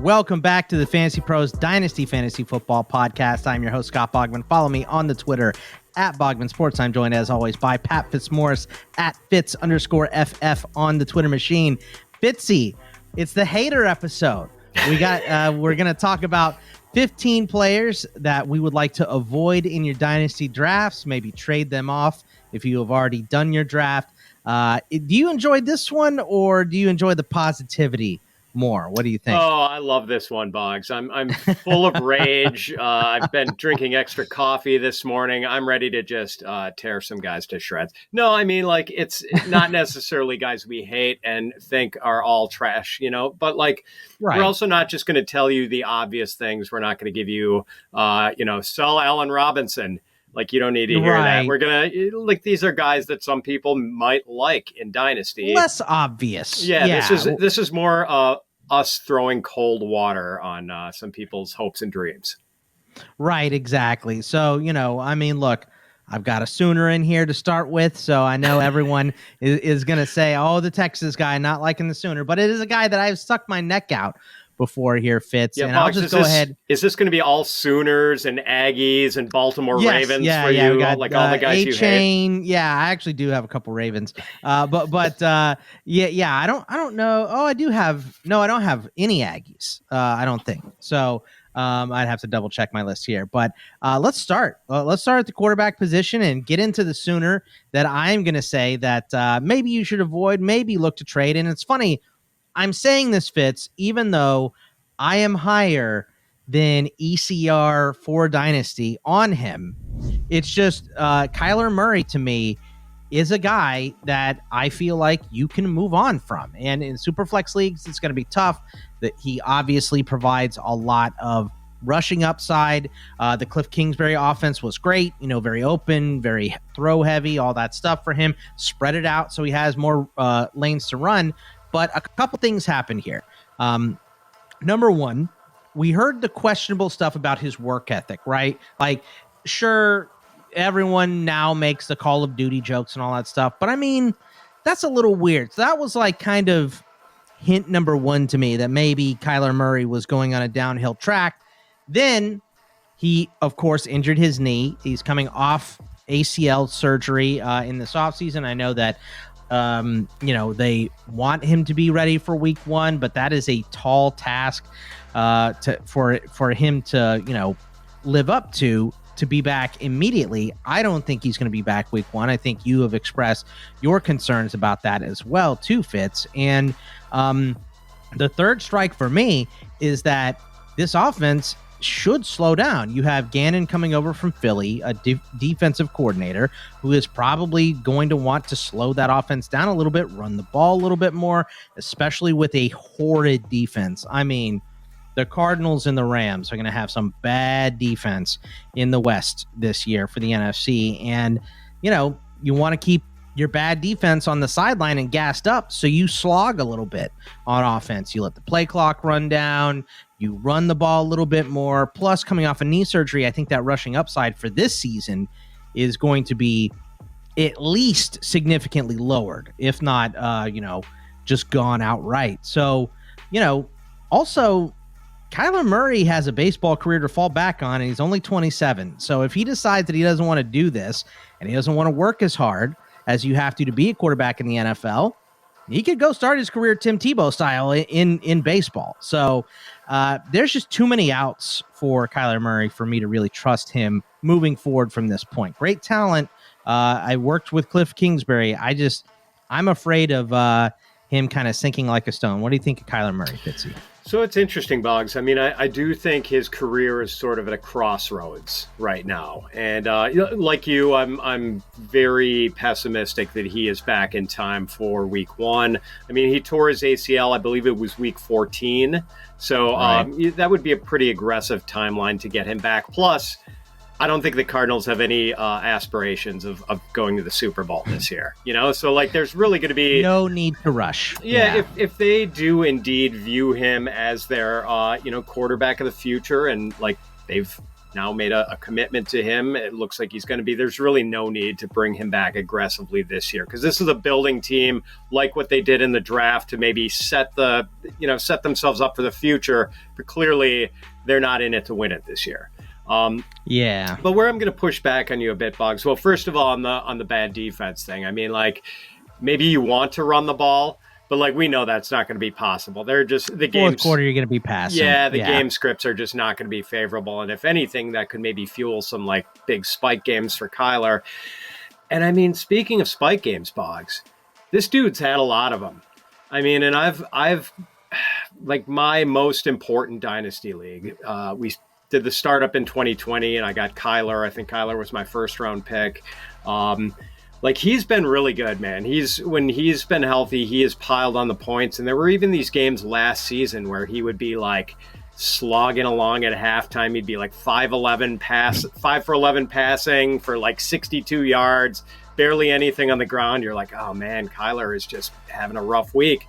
Welcome back to the Fantasy Pros Dynasty Fantasy Football Podcast. I'm your host, Scott Bogman. Follow me on the Twitter at Bogman Sports. I'm joined, as always, by Pat Fitzmaurice at Fitz_FF on the Twitter machine. Fitzy, it's the hater episode. We're going to talk about 15 players that we would like to avoid in your dynasty drafts, maybe trade them off if you have already done your draft. Do you enjoy this one, or do you enjoy the positivity more? What do you think? Oh, I love this one, Boggs. I'm full of rage. I've been drinking extra coffee this morning. I'm ready to just tear some guys to shreds. No, I mean, like, it's not necessarily guys we hate and think are all trash, but like, right. We're also not just going to tell you the obvious things. We're not going to give you, sell Allen Robinson. Like, you don't need to hear that. We're going to, like, these are guys that some people might like in Dynasty. Less obvious. Yeah. This is more us throwing cold water on some people's hopes and dreams. Right, exactly. So, look, I've got a Sooner in here to start with, so I know everyone is going to say, oh, the Texas guy, not liking the Sooner. But it is a guy that I've stuck my neck out before here, Fitz. Yeah, and Boggs, I'll just go ahead. Is this going to be all Sooners and Aggies and Baltimore Ravens for you? Got, like all the guys you hate? Yeah, I actually do have a couple Ravens. I don't know. Oh, I do have. No, I don't have any Aggies. I don't think so. I'd have to double check my list here. But let's start. Let's start at the quarterback position and get into the Sooner that I'm going to say that maybe you should avoid, maybe look to trade. And it's funny. I'm saying this, Fitz, even though I am higher than ECR for Dynasty on him. It's just Kyler Murray, to me, is a guy that I feel like you can move on from. And in Superflex leagues, it's going to be tough. That he obviously provides a lot of rushing upside. The Cliff Kingsbury offense was great, very open, very throw heavy, all that stuff for him. Spread it out so he has more lanes to run. But a couple things happened here. Number one, we heard the questionable stuff about his work ethic, right? Like, sure, everyone now makes the Call of Duty jokes and all that stuff, but I mean, that's a little weird. So that was like kind of hint number one to me that maybe Kyler Murray was going on a downhill track. Then he, of course, injured his knee. He's coming off ACL surgery in this offseason. I know that they want him to be ready for week one, but that is a tall task for him to, live up to be back immediately. I don't think he's going to be back week one. I think you have expressed your concerns about that as well, too, Fitz. And the third strike for me is that this offense should slow down. You have Gannon coming over from Philly, a defensive coordinator who is probably going to want to slow that offense down a little bit, run the ball a little bit more, especially with a horrid defense. I mean, the Cardinals and the Rams are going to have some bad defense in the West this year for the NFC. And, you want to keep your bad defense on the sideline and gassed up, so you slog a little bit on offense. You let the play clock run down. You run the ball a little bit more. Plus, coming off a knee surgery, I think that rushing upside for this season is going to be at least significantly lowered, if not, just gone outright. So, also, Kyler Murray has a baseball career to fall back on, and he's only 27. So if he decides that he doesn't want to do this and he doesn't want to work as hard as you have to be a quarterback in the NFL, he could go start his career Tim Tebow style in baseball. So there's just too many outs for Kyler Murray for me to really trust him moving forward from this point. Great talent. I worked with Cliff Kingsbury. I'm afraid of him kind of sinking like a stone. What do you think of Kyler Murray, Fitzy? So it's interesting, Boggs. I mean, I do think his career is sort of at a crossroads right now. And like you, I'm very pessimistic that he is back in time for week one. I mean, he tore his ACL, I believe it was week 14. So that would be a pretty aggressive timeline to get him back. Plus, I don't think the Cardinals have any aspirations of going to the Super Bowl this year, So like, there's really going to be no need to rush. Yeah. If they do indeed view him as their, quarterback of the future, and like they've now made a commitment to him. It looks like he's going to be, there's really no need to bring him back aggressively this year, because this is a building team, like what they did in the draft, to maybe set themselves up for the future. But clearly they're not in it to win it this year. Yeah. But where I'm going to push back on you a bit, Boggs. Well, first of all, on the bad defense thing, I mean, like, maybe you want to run the ball, but like, we know that's not going to be possible. They're just the games. Fourth quarter, you're going to be passing. Yeah, the game scripts are just not going to be favorable. And if anything, that could maybe fuel some like big spike games for Kyler. And I mean, speaking of spike games, Boggs, this dude's had a lot of them. I mean, and I've like my most important dynasty league. We did the startup in 2020, and I got Kyler. I think Kyler was my first round pick. Like, he's been really good, man. When he's been healthy, he has piled on the points. And there were even these games last season where he would be like slogging along at halftime. He'd be like 5 for 11 passing for like 62 yards, barely anything on the ground. You're like, oh man, Kyler is just having a rough week.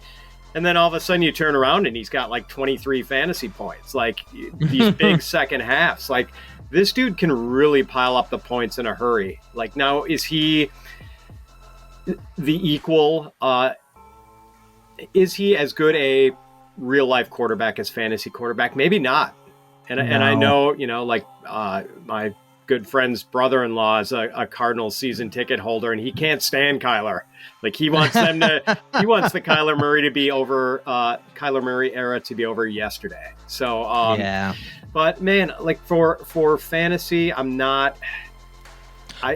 And then all of a sudden you turn around and he's got like 23 fantasy points, like these big second halves. Like, this dude can really pile up the points in a hurry. Like, now, is he the equal? Is he as good a real life quarterback as fantasy quarterback? Maybe not. And I know, like my good friend's brother-in-law is a Cardinals season ticket holder, and he can't stand Kyler. Like, he wants the Kyler Murray to be over, Kyler Murray era to be over yesterday. So, yeah. But man, like for fantasy, I'm not.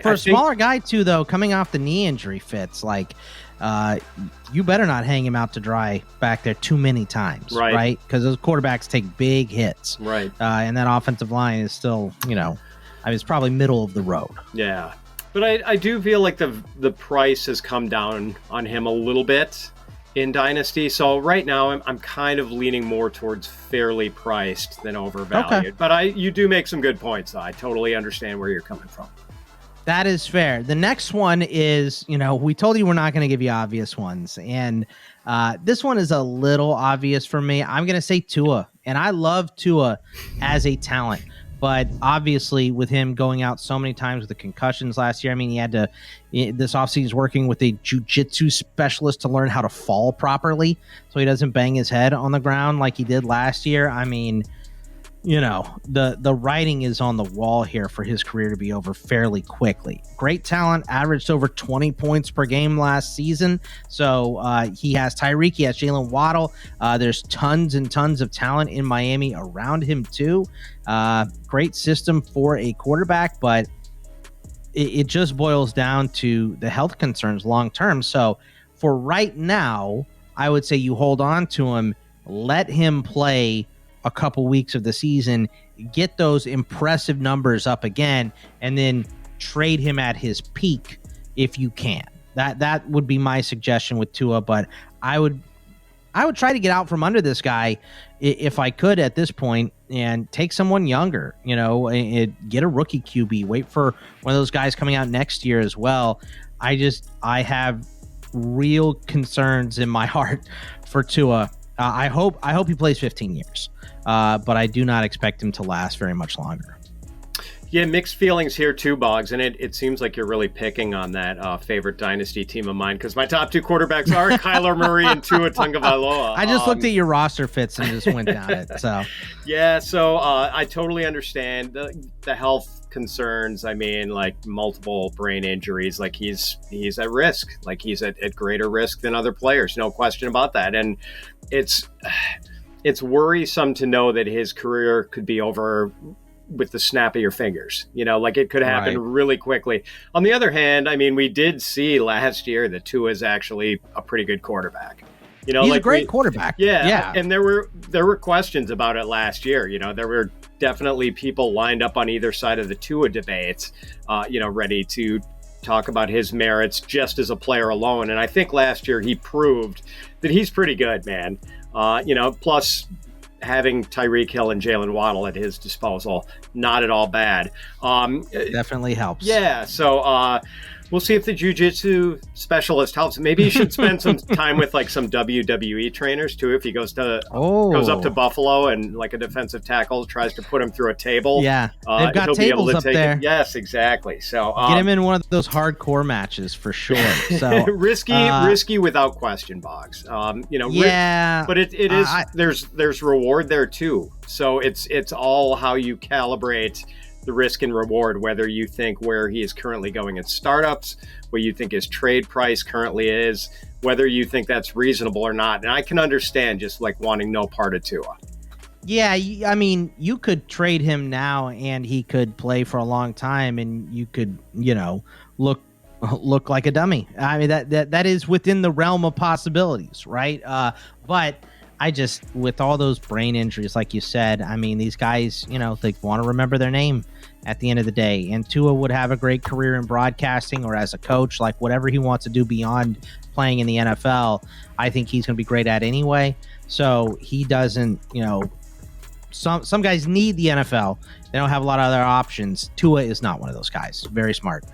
For a smaller guy too, though, coming off the knee injury, Fitz, like, you better not hang him out to dry back there too many times, right? Because those quarterbacks take big hits, right? And that offensive line is still, it's probably middle of the road. Yeah, but I do feel like the price has come down on him a little bit in Dynasty. So right now I'm kind of leaning more towards fairly priced than overvalued. Okay. But you do make some good points, though. I totally understand where you're coming from. That is fair. The next one is, we told you we're not going to give you obvious ones. And this one is a little obvious for me. I'm going to say Tua. And I love Tua as a talent. But obviously, with him going out so many times with the concussions last year, I mean, he had to, this offseason, he's working with a jiu-jitsu specialist to learn how to fall properly so he doesn't bang his head on the ground like he did last year. I mean, the writing is on the wall here for his career to be over fairly quickly. Great talent, averaged over 20 points per game last season. So he has Tyreek, he has Jalen Waddle. There's tons and tons of talent in Miami around him too. Great system for a quarterback, but it just boils down to the health concerns long term. So for right now, I would say you hold on to him, let him play a couple weeks of the season, get those impressive numbers up again, and then trade him at his peak if you can. That would be my suggestion with Tua, but I would try to get out from under this guy if I could at this point and take someone younger, get a rookie QB, wait for one of those guys coming out next year as well. I have real concerns in my heart for Tua. I hope he plays 15 years. But I do not expect him to last very much longer. Yeah, mixed feelings here too, Boggs, and it seems like you're really picking on that favorite dynasty team of mine, because my top two quarterbacks are Kyler Murray and Tua Tagovailoa. I just looked at your roster, Fitz, and just went down it. So yeah, so I totally understand the health concerns. I mean, like multiple brain injuries, like he's at risk, like he's at greater risk than other players, no question about that, and it's worrisome to know that his career could be over with the snap of your fingers. Like it could happen really quickly. On the other hand, I mean, we did see last year that Tua is actually a pretty good quarterback. He's like a great quarterback. Yeah. And there were questions about it last year. There were definitely people lined up on either side of the Tua debates, ready to talk about his merits just as a player alone. And I think last year he proved that he's pretty good, man. Plus having Tyreek Hill and Jalen Waddle at his disposal, not at all bad. Definitely helps. Yeah. So, We'll see if the jiu-jitsu specialist helps. Maybe he should spend some time with like some WWE trainers too. If he goes up to Buffalo and like a defensive tackle tries to put him through a table. Yeah, they've got tables up there. Yes, exactly. So get him in one of those hardcore matches for sure. So risky without question, Boggs. But it is. There's reward there too. So it's all how you calibrate the risk and reward, whether you think where he is currently going in startups, what you think his trade price currently is, whether you think that's reasonable or not. And I can understand just like wanting no part of Tua. Yeah, I mean, you could trade him now and he could play for a long time and you could, look like a dummy. I mean, that is within the realm of possibilities, right? But I just, with all those brain injuries, like you said, I mean, these guys, they want to remember their name at the end of the day. And Tua would have a great career in broadcasting or as a coach, like whatever he wants to do beyond playing in the NFL, I think he's going to be great at anyway. So he doesn't, some guys need the NFL. They don't have a lot of other options. Tua is not one of those guys. Very smart.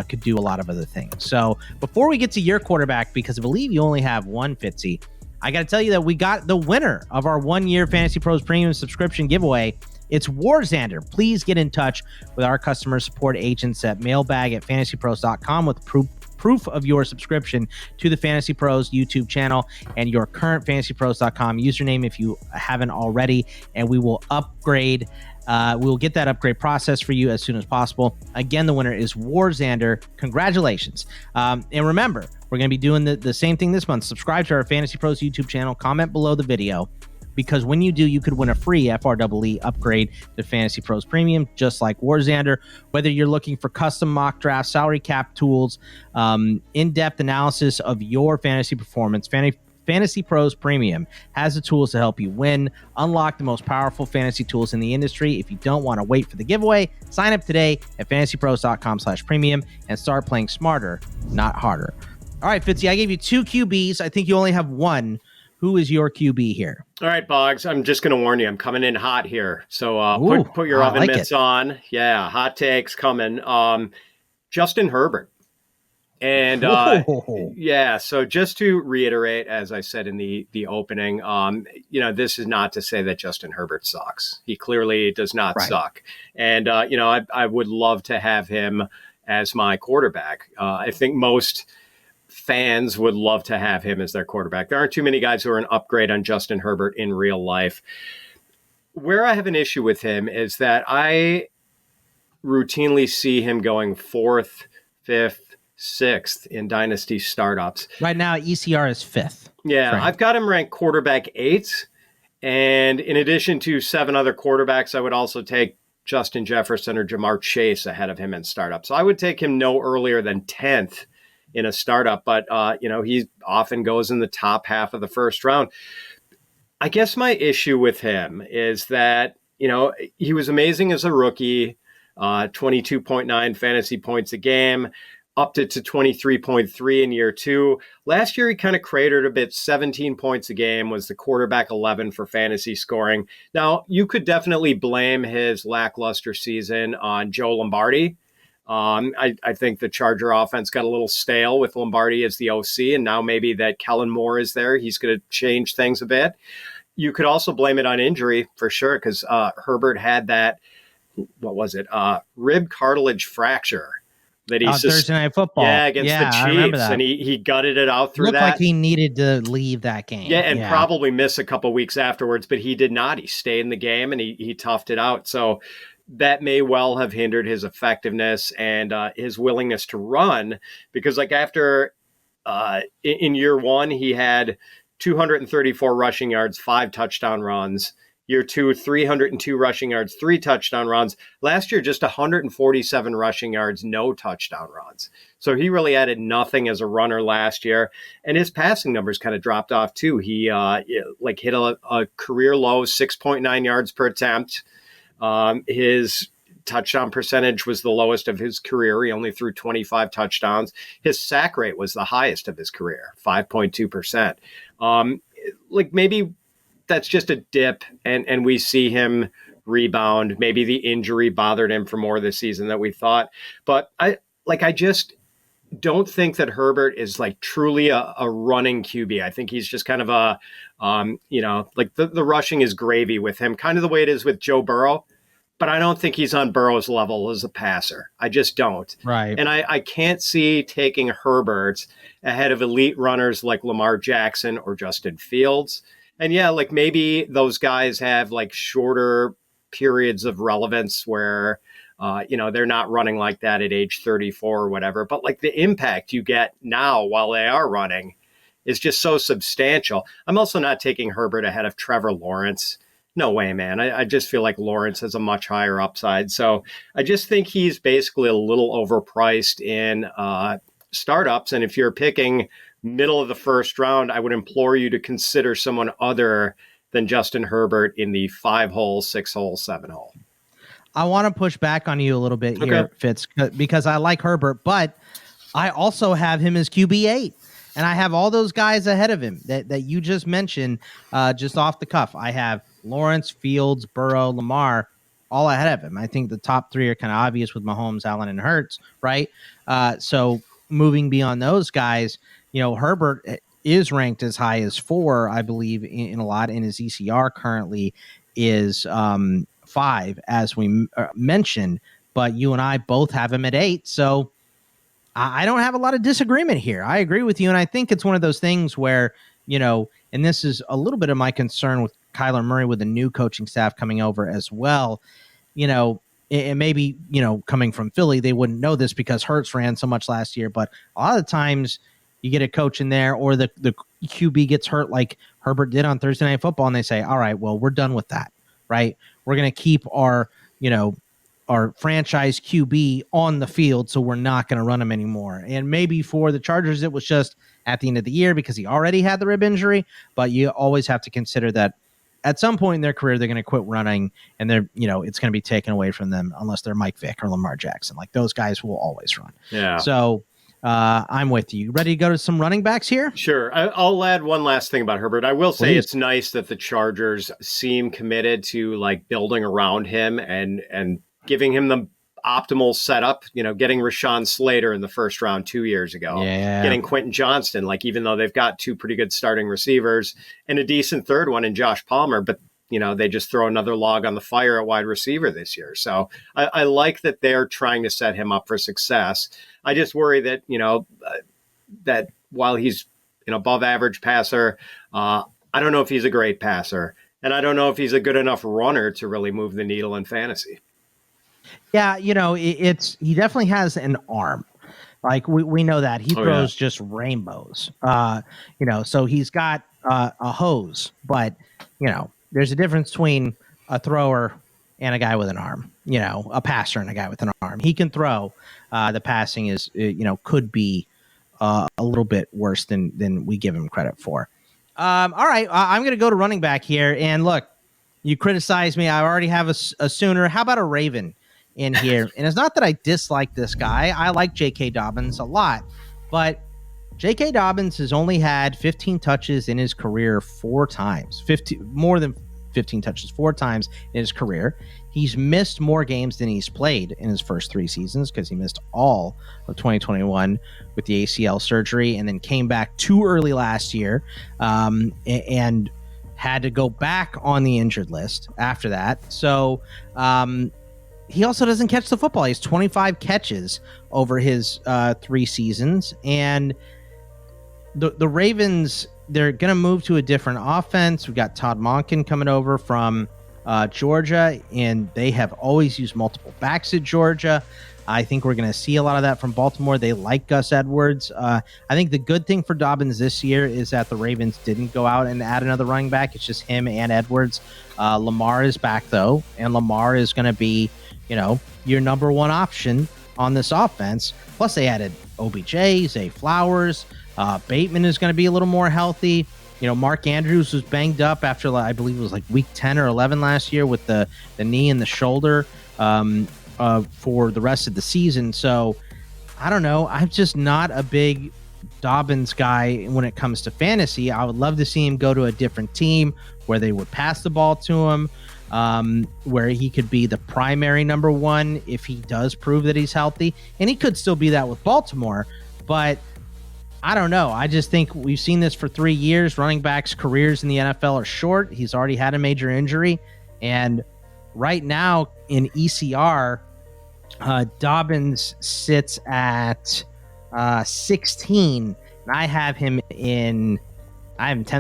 Could do a lot of other things. So before we get to your quarterback, because I believe you only have one, Fitzy, I got to tell you that we got the winner of our 1-year Fantasy Pros Premium subscription giveaway. It's Warzander. Please get in touch with our customer support agents at mailbag@fantasypros.com with proof of your subscription to the Fantasy Pros YouTube channel and your current fantasypros.com username if you haven't already, and we will upgrade. We'll get that upgrade process for you as soon as possible. Again, the winner is Warzander. Congratulations. And remember, we're going to be doing the same thing this month. Subscribe to our Fantasy Pros YouTube channel. Comment below the video, because when you do, you could win a free FREE upgrade to Fantasy Pros Premium, just like Warzander. Whether you're looking for custom mock drafts, salary cap tools, in-depth analysis of your fantasy performance, Fantasy Pros Premium has the tools to help you win. Unlock the most powerful fantasy tools in the industry. If you don't want to wait for the giveaway, sign up today at fantasypros.com/premium and start playing smarter, not harder. All right, Fitzy, I gave you 2 QBs. I think you only have one. Who is your QB here? All right, Boggs, I'm just going to warn you. I'm coming in hot here. So put your oven mitts on. Yeah, hot takes coming. Justin Herbert. And so just to reiterate, as I said in the opening, this is not to say that Justin Herbert sucks. He clearly does not suck. And, I would love to have him as my quarterback. I think most fans would love to have him as their quarterback. There aren't too many guys who are an upgrade on Justin Herbert in real life. Where I have an issue with him is that I routinely see him going 4th, 5th, 6th in dynasty startups. Right now, ECR is 5th. Yeah, I've got him ranked quarterback 8. And in addition to 7 other quarterbacks, I would also take Justin Jefferson or Jamar Chase ahead of him in startups. So I would take him no earlier than 10th in a startup, but he often goes in the top half of the first round. I guess my issue with him is that, he was amazing as a rookie, 22.9 fantasy points a game, upped it to 23.3 in year 2. Last year, he kind of cratered a bit, 17 points a game, was the quarterback 11 for fantasy scoring. Now, you could definitely blame his lackluster season on Joe Lombardi. I think the Charger offense got a little stale with Lombardi as the OC, and now maybe that Kellen Moore is there, he's going to change things a bit. You could also blame it on injury for sure, because Herbert had that, rib cartilage fracture that he Thursday Night Football. Yeah, against the Chiefs, and he gutted it out through Looked that. Like he needed to leave that game. Yeah, and probably miss a couple weeks afterwards, but he did not. He stayed in the game and he toughed it out. So that may well have hindered his effectiveness and his willingness to run, because after in year 1, he had 234 rushing yards, 5 touchdown runs. Year 2, 302 rushing yards, 3 touchdown runs. Last year, just 147 rushing yards, no touchdown runs. So he really added nothing as a runner last year. And his passing numbers kind of dropped off too. He hit a career low 6.9 yards per attempt. His touchdown percentage was the lowest of his career. He only threw 25 touchdowns. His sack rate was the highest of his career, 5.2%. Maybe that's just a dip and we see him rebound. Maybe the injury bothered him for more this season than we thought. But don't think that Herbert is like truly a running QB. I think he's just kind of a, like the rushing is gravy with him, kind of the way it is with Joe Burrow. But I don't think he's on Burrow's level as a passer. I just don't. Right. And I can't see taking Herbert ahead of elite runners like Lamar Jackson or Justin Fields. And yeah, like maybe those guys have like shorter periods of relevance where, they're not running like that at age 34 or whatever. But like the impact you get now while they are running is just so substantial. I'm also not taking Herbert ahead of Trevor Lawrence. No way, man. I just feel like Lawrence has a much higher upside. So I just think he's basically a little overpriced in startups. And if you're picking middle of the first round, I would implore you to consider someone other than Justin Herbert in the 5-hole, 6-hole, 7-hole. I want to push back on you a little bit here, Fitz, because I like Herbert, but I also have him as QB8. And I have all those guys ahead of him that you just mentioned just off the cuff. I have Lawrence, Fields, Burrow, Lamar, all ahead of him. I think the top three are kind of obvious with Mahomes, Allen, and Hurts, right? So moving beyond those guys, Herbert is ranked as high as 4, I believe, in a lot, and his ECR currently is 5, as we mentioned, but you and I both have him at 8, so I don't have a lot of disagreement here. I agree with you, and I think it's one of those things where, and this is a little bit of my concern with Kyler Murray with the new coaching staff coming over as well. And maybe, coming from Philly, they wouldn't know this because Hurts ran so much last year, but a lot of times you get a coach in there or the QB gets hurt like Herbert did on Thursday Night Football, and they say, all right, well, we're done with that, right? We're going to keep our franchise QB on the field, so we're not going to run him anymore. And maybe for the Chargers, it was just at the end of the year because he already had the rib injury, but you always have to consider that at some point in their career, they're going to quit running, and it's going to be taken away from them unless they're Mike Vick or Lamar Jackson. Like those guys will always run. Yeah. So I'm with you. Ready to go to some running backs here? Sure. I'll add one last thing about Herbert. I will say It's nice that the Chargers seem committed to like building around him and giving him the optimal setup, getting Rashawn Slater in the first round 2 years ago, getting Quentin Johnston, like even though they've got 2 pretty good starting receivers and a decent third one in Josh Palmer, but they just throw another log on the fire at wide receiver this year. So I like that they're trying to set him up for success. I just worry that, that while he's an above average passer, I don't know if he's a great passer, and I don't know if he's a good enough runner to really move the needle in fantasy. Yeah, he definitely has an arm. Like we know that he throws just rainbows. So he's got a hose, but there's a difference between a thrower and a guy with an arm. A passer and a guy with an arm. He can throw. The passing is could be a little bit worse than we give him credit for. All right, I'm going to go to running back here, and look, you criticize me. I already have a Sooner. How about a Raven in here? And it's not that I dislike this guy. I like J.K. Dobbins a lot, but J.K. Dobbins has only had 15 touches in his career 4 times, more than 15 touches 4 times in his career. He's missed more games than he's played in his first 3 seasons because he missed all of 2021 with the ACL surgery and then came back too early last year and had to go back on the injured list after that. So he also doesn't catch the football. He has 25 catches over his 3 seasons. And the Ravens, they're going to move to a different offense. We've got Todd Monken coming over from Georgia, and they have always used multiple backs at Georgia. I think we're going to see a lot of that from Baltimore. They like Gus Edwards. I think the good thing for Dobbins this year is that the Ravens didn't go out and add another running back. It's just him and Edwards. Lamar is back, though, and Lamar is going to be, your number 1 option on this offense. Plus, they added OBJ, Zay Flowers. Bateman is going to be a little more healthy. Mark Andrews was banged up after, I believe it was like week 10 or 11 last year with the knee and the shoulder for the rest of the season. So I don't know. I'm just not a big Dobbins guy when it comes to fantasy. I would love to see him go to a different team where they would pass the ball to him, where he could be the primary number 1 if he does prove that he's healthy. And he could still be that with Baltimore. but I don't know. I just think we've seen this for 3 years. Running backs' careers in the NFL are short. He's already had a major injury. And right now in ECR, Dobbins sits at 16. And I have him 10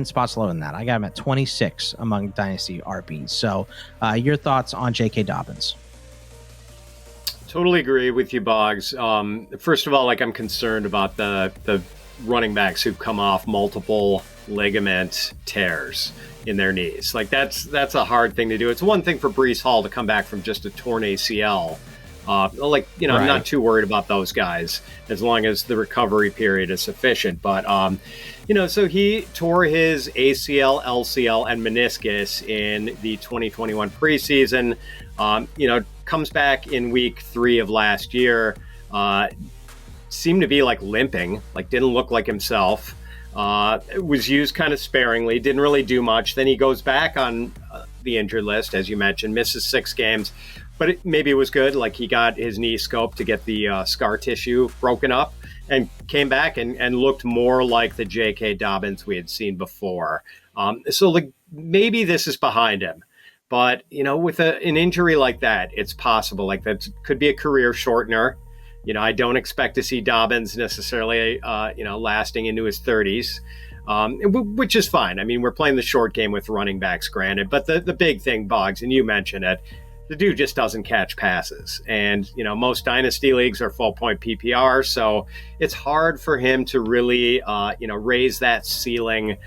spots lower than that. I got him at 26 among Dynasty RBs. So your thoughts on J.K. Dobbins? Totally agree with you, Boggs. First of all, I'm concerned about the running backs who've come off multiple ligament tears in their knees. That's a hard thing to do. It's one thing for Breece Hall to come back from just a torn ACL. I'm not too worried about those guys as long as the recovery period is sufficient. But, so he tore his ACL, LCL, and meniscus in the 2021 preseason, comes back in week 3 of last year, seemed to be limping, didn't look like himself, was used kind of sparingly, didn't really do much. Then he goes back on the injured list, as you mentioned, misses 6 games, but maybe it was good. He got his knee scoped to get the scar tissue broken up and came back and looked more like the J.K. Dobbins we had seen before. So maybe this is behind him. But, with an injury like that, it's possible. That could be a career shortener. I don't expect to see Dobbins necessarily, lasting into his 30s, which is fine. I mean, we're playing the short game with running backs, granted. But the big thing, Boggs, and you mentioned it, the dude just doesn't catch passes. And, most dynasty leagues are full point PPR. So it's hard for him to really, raise that ceiling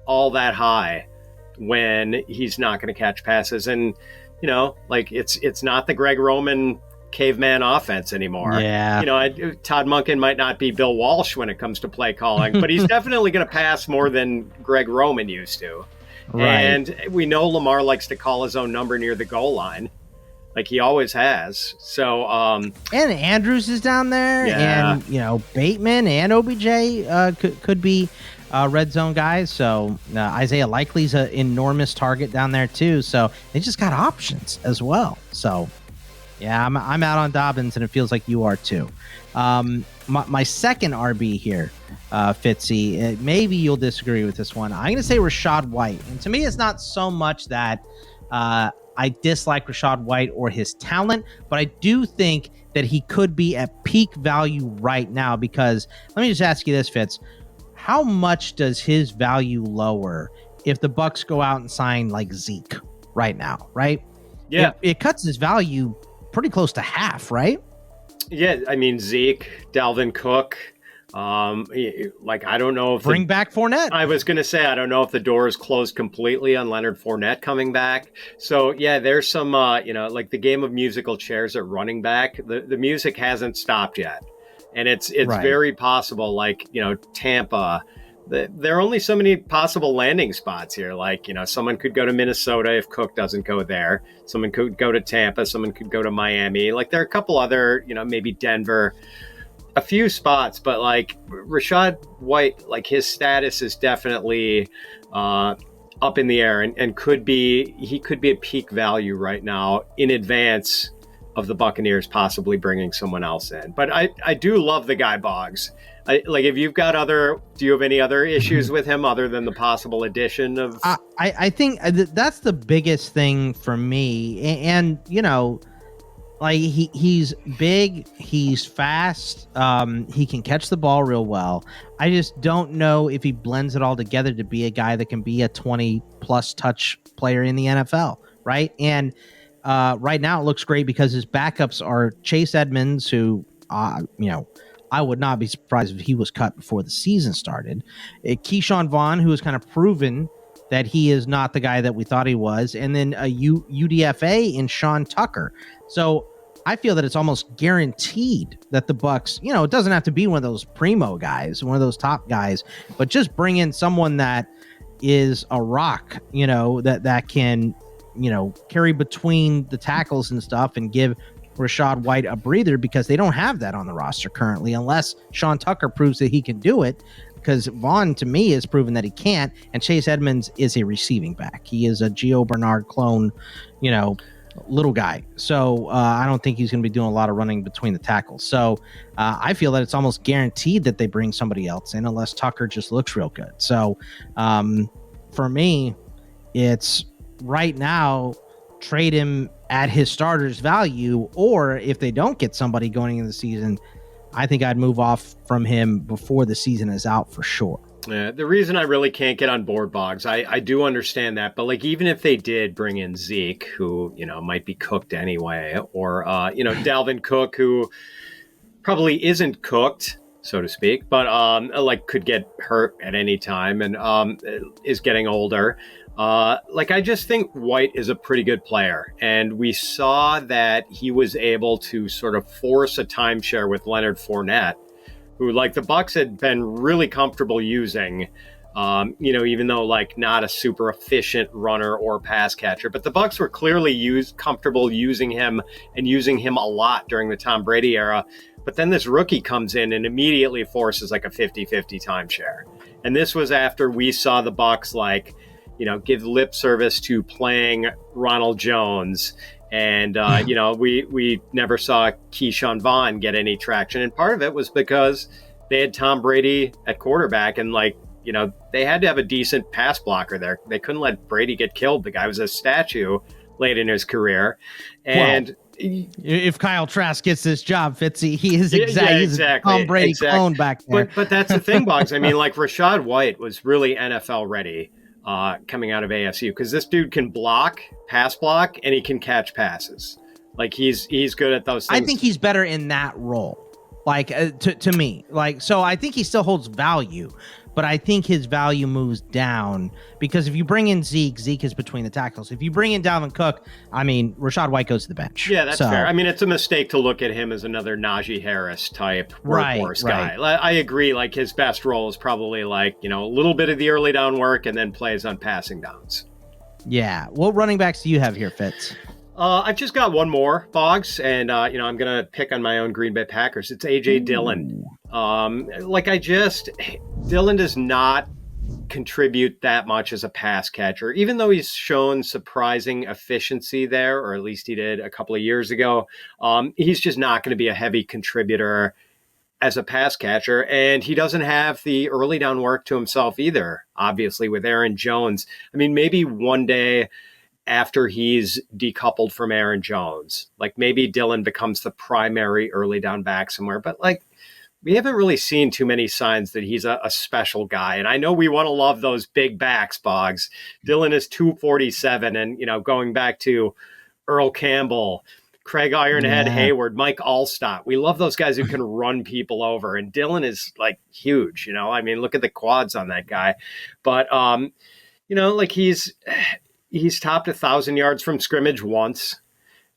all that high when he's not going to catch passes. And, it's not the Greg Roman caveman offense anymore. Yeah. Todd Monken might not be Bill Walsh when it comes to play calling, but he's definitely going to pass more than Greg Roman used to. Right. And we know Lamar likes to call his own number near the goal line. He always has. So, and Andrews is down there, yeah. And Bateman and OBJ could be red zone guys. So Isaiah Likely's an enormous target down there too. So they just got options as well. So yeah, I'm out on Dobbins, and it feels like you are too. My second RB here, Fitzy, maybe you'll disagree with this one. I'm going to say Rachaad White. And to me, it's not so much that I dislike Rachaad White or his talent, but I do think that he could be at peak value right now, because let me just ask you this, Fitz. How much does his value lower if the Bucs go out and sign Zeke right now, right? Yeah. It cuts his value pretty close to half, right? Yeah, I mean, Zeke, Dalvin Cook, I don't know if bring back Fournette. I was going to say, I don't know if the door is closed completely on Leonard Fournette coming back. So yeah, there's some, the game of musical chairs at running back. The music hasn't stopped yet, and it's right. Very possible. Tampa. There are only so many possible landing spots here. Someone could go to Minnesota if Cook doesn't go there. Someone could go to Tampa. Someone could go to Miami. There are a couple other, maybe Denver, a few spots. But Rachaad White, his status is definitely up in the air, and he could be at peak value right now in advance of the Buccaneers possibly bringing someone else in. But I do love the guy, Boggs. If you've got do you have any other issues with him other than the possible addition of? I think that's the biggest thing for me. And he's big, he's fast, he can catch the ball real well. I just don't know if he blends it all together to be a guy that can be a 20+ touch player in the NFL, right? And right now it looks great because his backups are Chase Edmonds, who I would not be surprised if he was cut before the season started. Keyshawn Vaughn, who has kind of proven that he is not the guy that we thought he was. And then a UDFA in Sean Tucker. So I feel that it's almost guaranteed that the Bucs, it doesn't have to be one of those primo guys, one of those top guys, but just bring in someone that is a rock, that can, carry between the tackles and stuff and give Rachaad White a breather, because they don't have that on the roster currently, unless Sean Tucker proves that he can do it, because Vaughn, to me, has proven that he can't, and Chase Edmonds is a receiving back. He is a Gio Bernard clone, little guy. So I don't think he's going to be doing a lot of running between the tackles. So I feel that it's almost guaranteed that they bring somebody else in unless Tucker just looks real good. So for me, it's right now, trade him at his starter's value, or if they don't get somebody going into the season, I think I'd move off from him before the season is out for sure. Yeah, the reason I really can't get on board, Boggs, I do understand that, but like even if they did bring in Zeke, who might be cooked anyway, or Dalvin Cook, who probably isn't cooked, so to speak, but like could get hurt at any time and is getting older. I just think White is a pretty good player, and we saw that he was able to sort of force a timeshare with Leonard Fournette, who like the Bucs had been really comfortable using, even though like not a super efficient runner or pass catcher, but the Bucs were clearly comfortable using him and using him a lot during the Tom Brady era. But then this rookie comes in and immediately forces like a 50-50 timeshare. And this was after we saw the Bucs give lip service to playing Ronald Jones. And, we never saw Keyshawn Vaughn get any traction. And part of it was because they had Tom Brady at quarterback and they had to have a decent pass blocker there. They couldn't let Brady get killed. The guy was a statue late in his career. And if Kyle Trask gets this job, Fitzy, he is exactly he's a Tom Brady clone back there. But that's the thing, Boggs. I mean, like Rachaad White was really NFL ready coming out of ASU because this dude can pass block, and he can catch passes. Like he's good at those things. I think he's better in that role. To me, so I think he still holds value, but I think his value moves down because if you bring in Zeke is between the tackles. If you bring in Dalvin Cook, I mean, Rachaad White goes to the bench. Yeah, that's fair. I mean, it's a mistake to look at him as another Najee Harris type workhorse guy. I agree. Like his best role is probably a little bit of the early down work and then plays on passing downs. Yeah. What running backs do you have here, Fitz? I've just got one more, Boggs, and I'm gonna pick on my own Green Bay Packers. It's AJ Dillon. Dillon does not contribute that much as a pass catcher, even though he's shown surprising efficiency there, or at least he did a couple of years ago. He's just not going to be a heavy contributor as a pass catcher, and he doesn't have the early down work to himself either. Obviously, with Aaron Jones, I mean, maybe one day after he's decoupled from Aaron Jones, maybe Dillon becomes the primary early down back somewhere, but we haven't really seen too many signs that he's a special guy. And I know we want to love those big backs, Boggs. Dillon is 247, and going back to Earl Campbell, Craig Ironhead Hayward, Mike Allstott. We love those guys who can run people over, and Dillon is huge. I mean, look at the quads on that guy. But he's topped 1,000 yards from scrimmage once.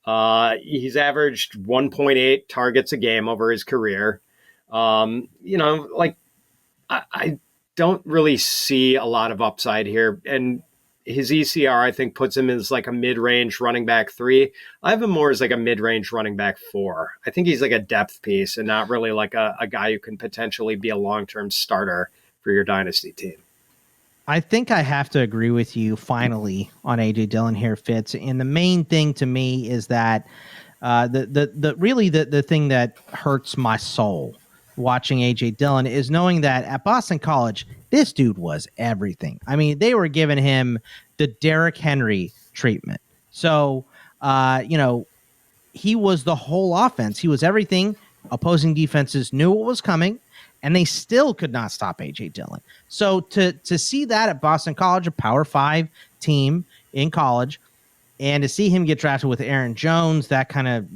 He's averaged 1.8 targets a game over his career. I don't really see a lot of upside here. And his ECR, I think, puts him as a mid-range running back 3. I have him more as a mid-range running back 4. I think he's a depth piece and not really a guy who can potentially be a long-term starter for your dynasty team. I think I have to agree with you finally on AJ Dillon here, Fitz. And the main thing to me is that the thing that hurts my soul watching AJ Dillon is knowing that at Boston College, this dude was everything. I mean, they were giving him the Derrick Henry treatment. So, he was the whole offense. He was everything. Opposing defenses knew what was coming, and they still could not stop A.J. Dillon. So to see that at Boston College, a Power 5 team in college, and to see him get drafted with Aaron Jones, that kind of,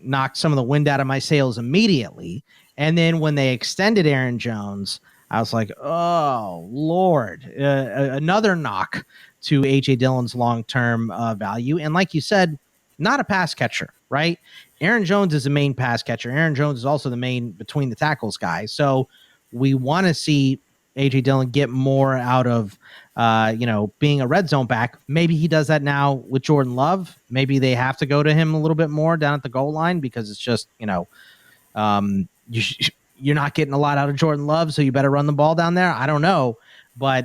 knocked some of the wind out of my sails immediately. And then when they extended Aaron Jones, I was like, oh, Lord, another knock to A.J. Dillon's long-term value. And like you said, not a pass catcher, right? Aaron Jones is the main pass catcher. Aaron Jones is also the main between the tackles guy. So we want to see A.J. Dillon get more out of, being a red zone back. Maybe he does that now with Jordan Love. Maybe they have to go to him a little bit more down at the goal line because it's just, you're not getting a lot out of Jordan Love, so you better run the ball down there. I don't know. But,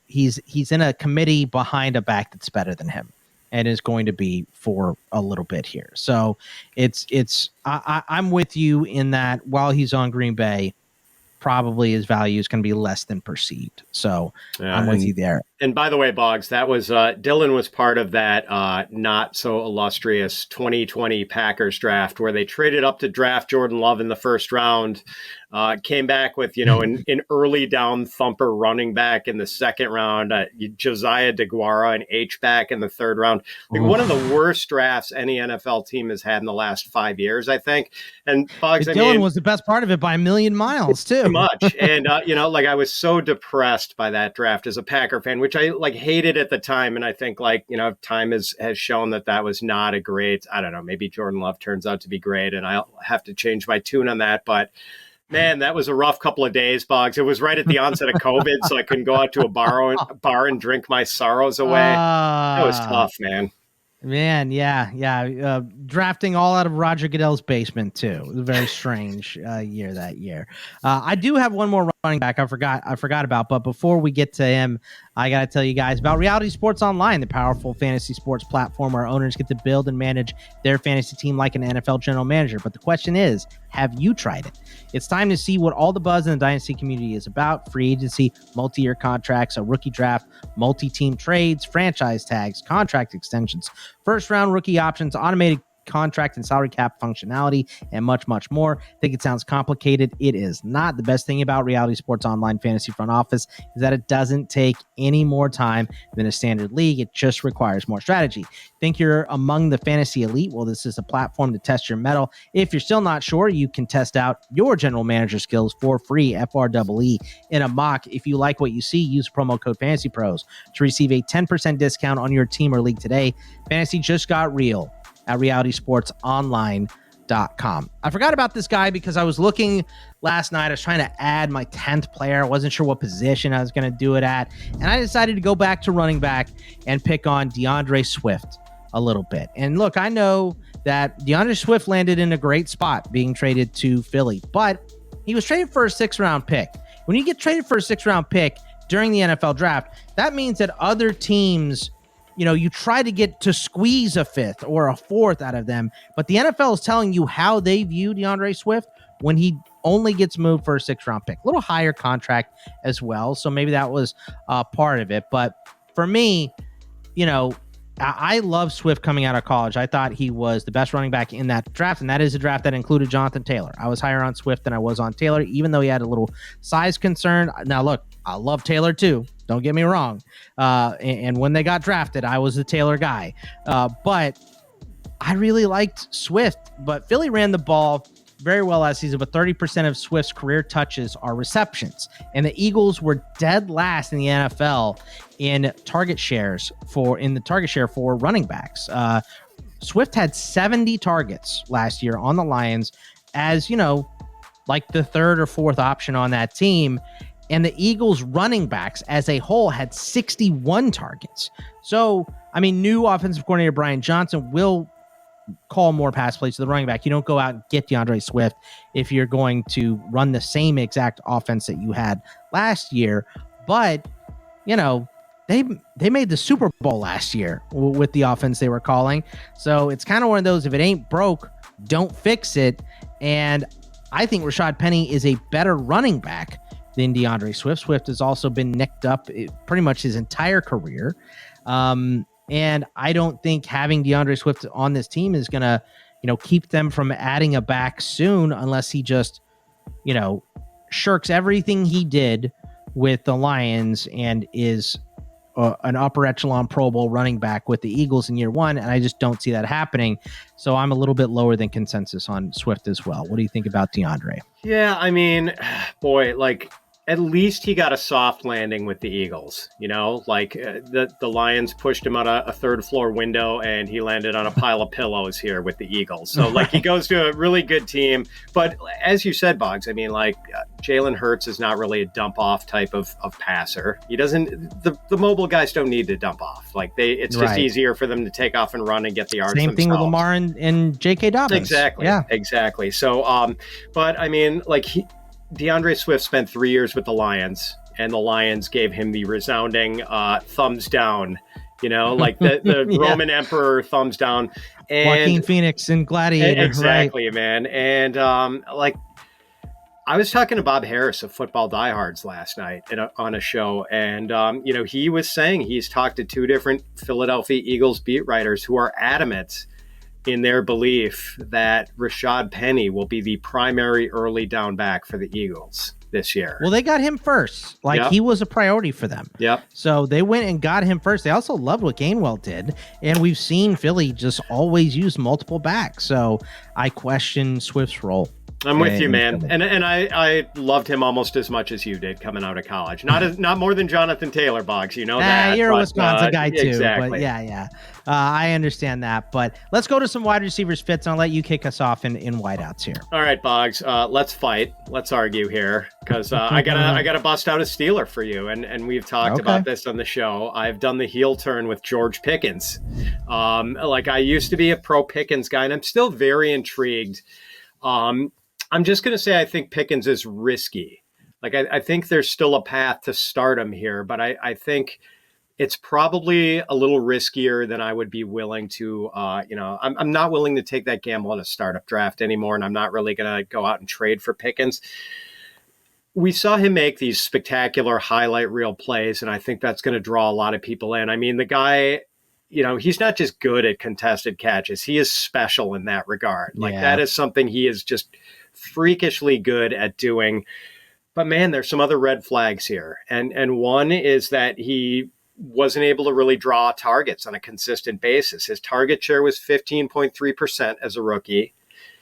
he's in a committee behind a back that's better than him. and is going to be for a little bit here. So I'm with you in that while he's on Green Bay, probably his value is going to be less than perceived. So I'm with you there. And by the way, Boggs, that was Dillon was part of that not so illustrious 2020 Packers draft where they traded up to draft Jordan Love in the first round, came back with, an early down thumper running back in the second round, Josiah DeGuara, an H-back in the third round. Like one of the worst drafts any NFL team has had in the last 5 years, I think. And Boggs, Dillon was the best part of it by a million miles too. Pretty much. And, I was so depressed by that draft as a Packer fan, which I hated at the time. And I think time has shown that was not a great, I don't know, maybe Jordan Love turns out to be great and I'll have to change my tune on that. But man, that was a rough couple of days, Boggs. It was right at the onset of COVID, so I couldn't go out to a bar and drink my sorrows away. That was tough, man. Man, yeah. Drafting all out of Roger Goodell's basement too. It was a very strange year that year. I do have one more running back I forgot about, but before we get to him, I got to tell you guys about Reality Sports Online, the powerful fantasy sports platform where owners get to build and manage their fantasy team like an NFL general manager. But the question is, have you tried it? It's time to see what all the buzz in the dynasty community is about. Free agency, multi-year contracts, a rookie draft, multi-team trades, franchise tags, contract extensions, first-round rookie options, automated contract and salary cap functionality, and much, much more. Think it sounds complicated? It is not. The best thing about Reality Sports Online Fantasy Front Office is that it doesn't take any more time than a standard league. It just requires more strategy. Think you're among the fantasy elite? Well, this is a platform to test your mettle. If you're still not sure, you can test out your general manager skills for free, FREE, in a mock. If you like what you see, use promo code FantasyPros to receive a 10% discount on your team or league today. Fantasy just got real at realitysportsonline.com. I forgot about this guy because I was looking last night. I was trying to add my 10th player. I wasn't sure what position I was going to do it at. And I decided to go back to running back and pick on DeAndre Swift a little bit. And look, I know that DeAndre Swift landed in a great spot being traded to Philly, but he was traded for a 6th-round pick. When you get traded for a 6th-round pick during the NFL draft, that means that other teams, you try to get to squeeze a 5th or a 4th out of them, but the NFL is telling you how they view DeAndre Swift when he only gets moved for a 6th-round pick. A little higher contract as well, so maybe that was part of it. But for me, I love Swift coming out of college. I thought he was the best running back in that draft, and that is a draft that included Jonathan Taylor. I was higher on Swift than I was on Taylor, even though he had a little size concern. Now, look, I love Taylor too. Don't get me wrong. And when they got drafted, I was the Taylor guy. But I really liked Swift. But Philly ran the ball very well last season, but 30% of Swift's career touches are receptions. And the Eagles were dead last in the NFL in target shares for running backs. Swift had 70 targets last year on the Lions as, like the 3rd or 4th option on that team. And the Eagles running backs as a whole had 61 targets. So, new offensive coordinator Brian Johnson will call more pass plays to the running back. You don't go out and get DeAndre Swift if you're going to run the same exact offense that you had last year. But, they made the Super Bowl last year with the offense they were calling. So it's kind of one of those, if it ain't broke, don't fix it. And I think Rashad Penny is a better running back than DeAndre Swift. Swift has also been nicked up pretty much his entire career. And I don't think having DeAndre Swift on this team is going to, keep them from adding a back soon unless he just, shirks everything he did with the Lions and is an upper echelon Pro Bowl running back with the Eagles in year one. And I just don't see that happening. So I'm a little bit lower than consensus on Swift as well. What do you think about DeAndre? Yeah, at least he got a soft landing with the Eagles, the Lions pushed him out a 3rd floor window and he landed on a pile of pillows here with the Eagles. So he goes to a really good team. But as you said, Boggs, Jalen Hurts is not really a dump off type of passer. He doesn't, the mobile guys don't need to dump off. It's just easier for them to take off and run and get the yards Same themselves. Thing with Lamar and J.K. Dobbins. Exactly. Yeah. Exactly. So, DeAndre Swift spent 3 years with the Lions, and the Lions gave him the resounding thumbs down like the Yeah. Roman Emperor thumbs down. And Joaquin Phoenix in Gladiator, exactly, right? man. And like I was talking to Bob Harris of Football Diehards last night on a show, and he was saying he's talked to two different Philadelphia Eagles beat writers who are adamant in their belief that Rashad Penny will be the primary early down back for the Eagles this year. Well, they got him first. He was a priority for them. Yep. So they went and got him first. They also loved what Gainwell did. And we've seen Philly just always use multiple backs. So I question Swift's role. I'm with you, man. And I loved him almost as much as you did coming out of college. Not more than Jonathan Taylor, Boggs. You know that. You're a Wisconsin guy too. Exactly. But yeah. I understand that. But let's go to some wide receivers, Fitz, and I'll let you kick us off in wideouts here. All right, Boggs. Let's fight. Let's argue here because I gotta bust out a Steeler for you. And we've talked about this on the show. I've done the heel turn with George Pickens. I used to be a pro Pickens guy, and I'm still very intrigued. I'm just going to say I think Pickens is risky. I think there's still a path to stardom here, but I think it's probably a little riskier than I would be willing to, I'm not willing to take that gamble in a startup draft anymore, and I'm not really going to go out and trade for Pickens. We saw him make these spectacular highlight reel plays, and I think that's going to draw a lot of people in. I mean, the guy, he's not just good at contested catches. He is special in that regard. That is something he is just freakishly good at doing. But man, there's some other red flags here. And one is that he wasn't able to really draw targets on a consistent basis. His target share was 15.3% as a rookie.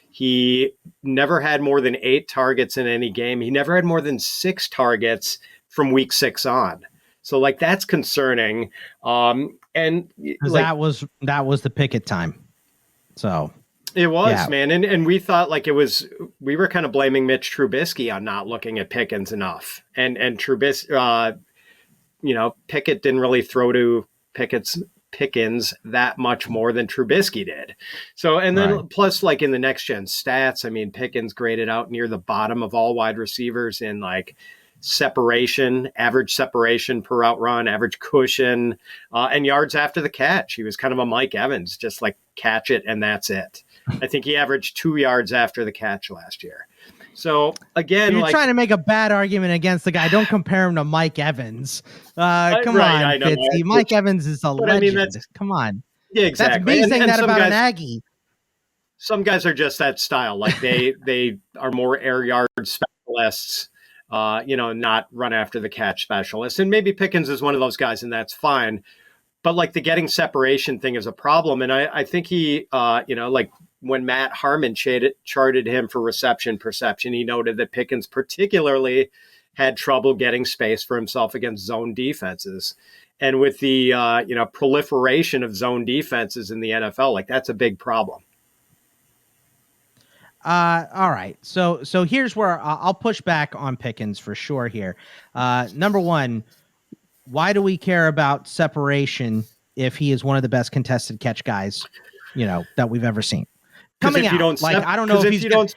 He never had more than 8 targets in any game. He never had more than 6 targets from week 6 on. So that's concerning. And that was the Pickett time. So it was, man. And we thought we were kind of blaming Mitch Trubisky on not looking at Pickens enough. And Trubisky, Pickett didn't really throw to Pickens that much more than Trubisky did. So, and then plus in the next gen stats, I mean, Pickens graded out near the bottom of all wide receivers in separation, average separation per route run, average cushion, and yards after the catch. He was kind of a Mike Evans, just catch it and that's it. I think he averaged 2 yards after the catch last year. So again, you're trying to make a bad argument against the guy. Don't compare him to Mike Evans. Come on, Fitzy. Mike Evans is a legend. Come on. Yeah, exactly. That's me saying that about an Aggie. Some guys are just that style. They are more air yard specialists. Not run after the catch specialist. And maybe Pickens is one of those guys, and that's fine. But the getting separation thing is a problem. And I think he, when Matt Harmon charted him for reception perception, he noted that Pickens particularly had trouble getting space for himself against zone defenses. And with the, proliferation of zone defenses in the NFL, that's a big problem. All right. So here's where I'll push back on Pickens for sure here. Number one, why do we care about separation if he is one of the best contested catch guys, that we've ever seen? Coming out, I don't know if he's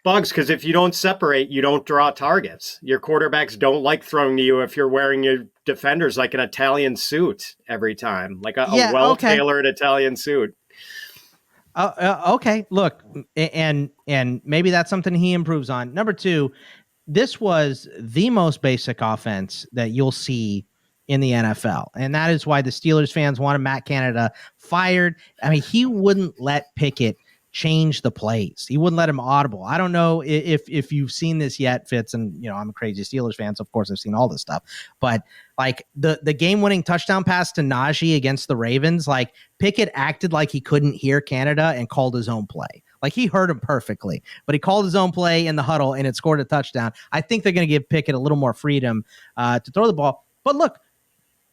Bugs, because if you don't separate, you don't draw targets. Your quarterbacks don't like throwing to you if you're wearing your defenders like an Italian suit every time, a well-tailored Italian suit. Okay, look, and maybe that's something he improves on. Number two, this was the most basic offense that you'll see in the NFL, and that is why the Steelers fans wanted Matt Canada fired. I mean, he wouldn't let Pickett change the plays. He wouldn't let him audible. I don't know if you've seen this yet, Fitz, and I'm a crazy Steelers fan, so of course I've seen all this stuff. But the game-winning touchdown pass to Najee against the Ravens, Pickett acted like he couldn't hear Canada and called his own play. He heard him perfectly, but he called his own play in the huddle and it scored a touchdown. I think they're going to give Pickett a little more freedom to throw the ball. But look,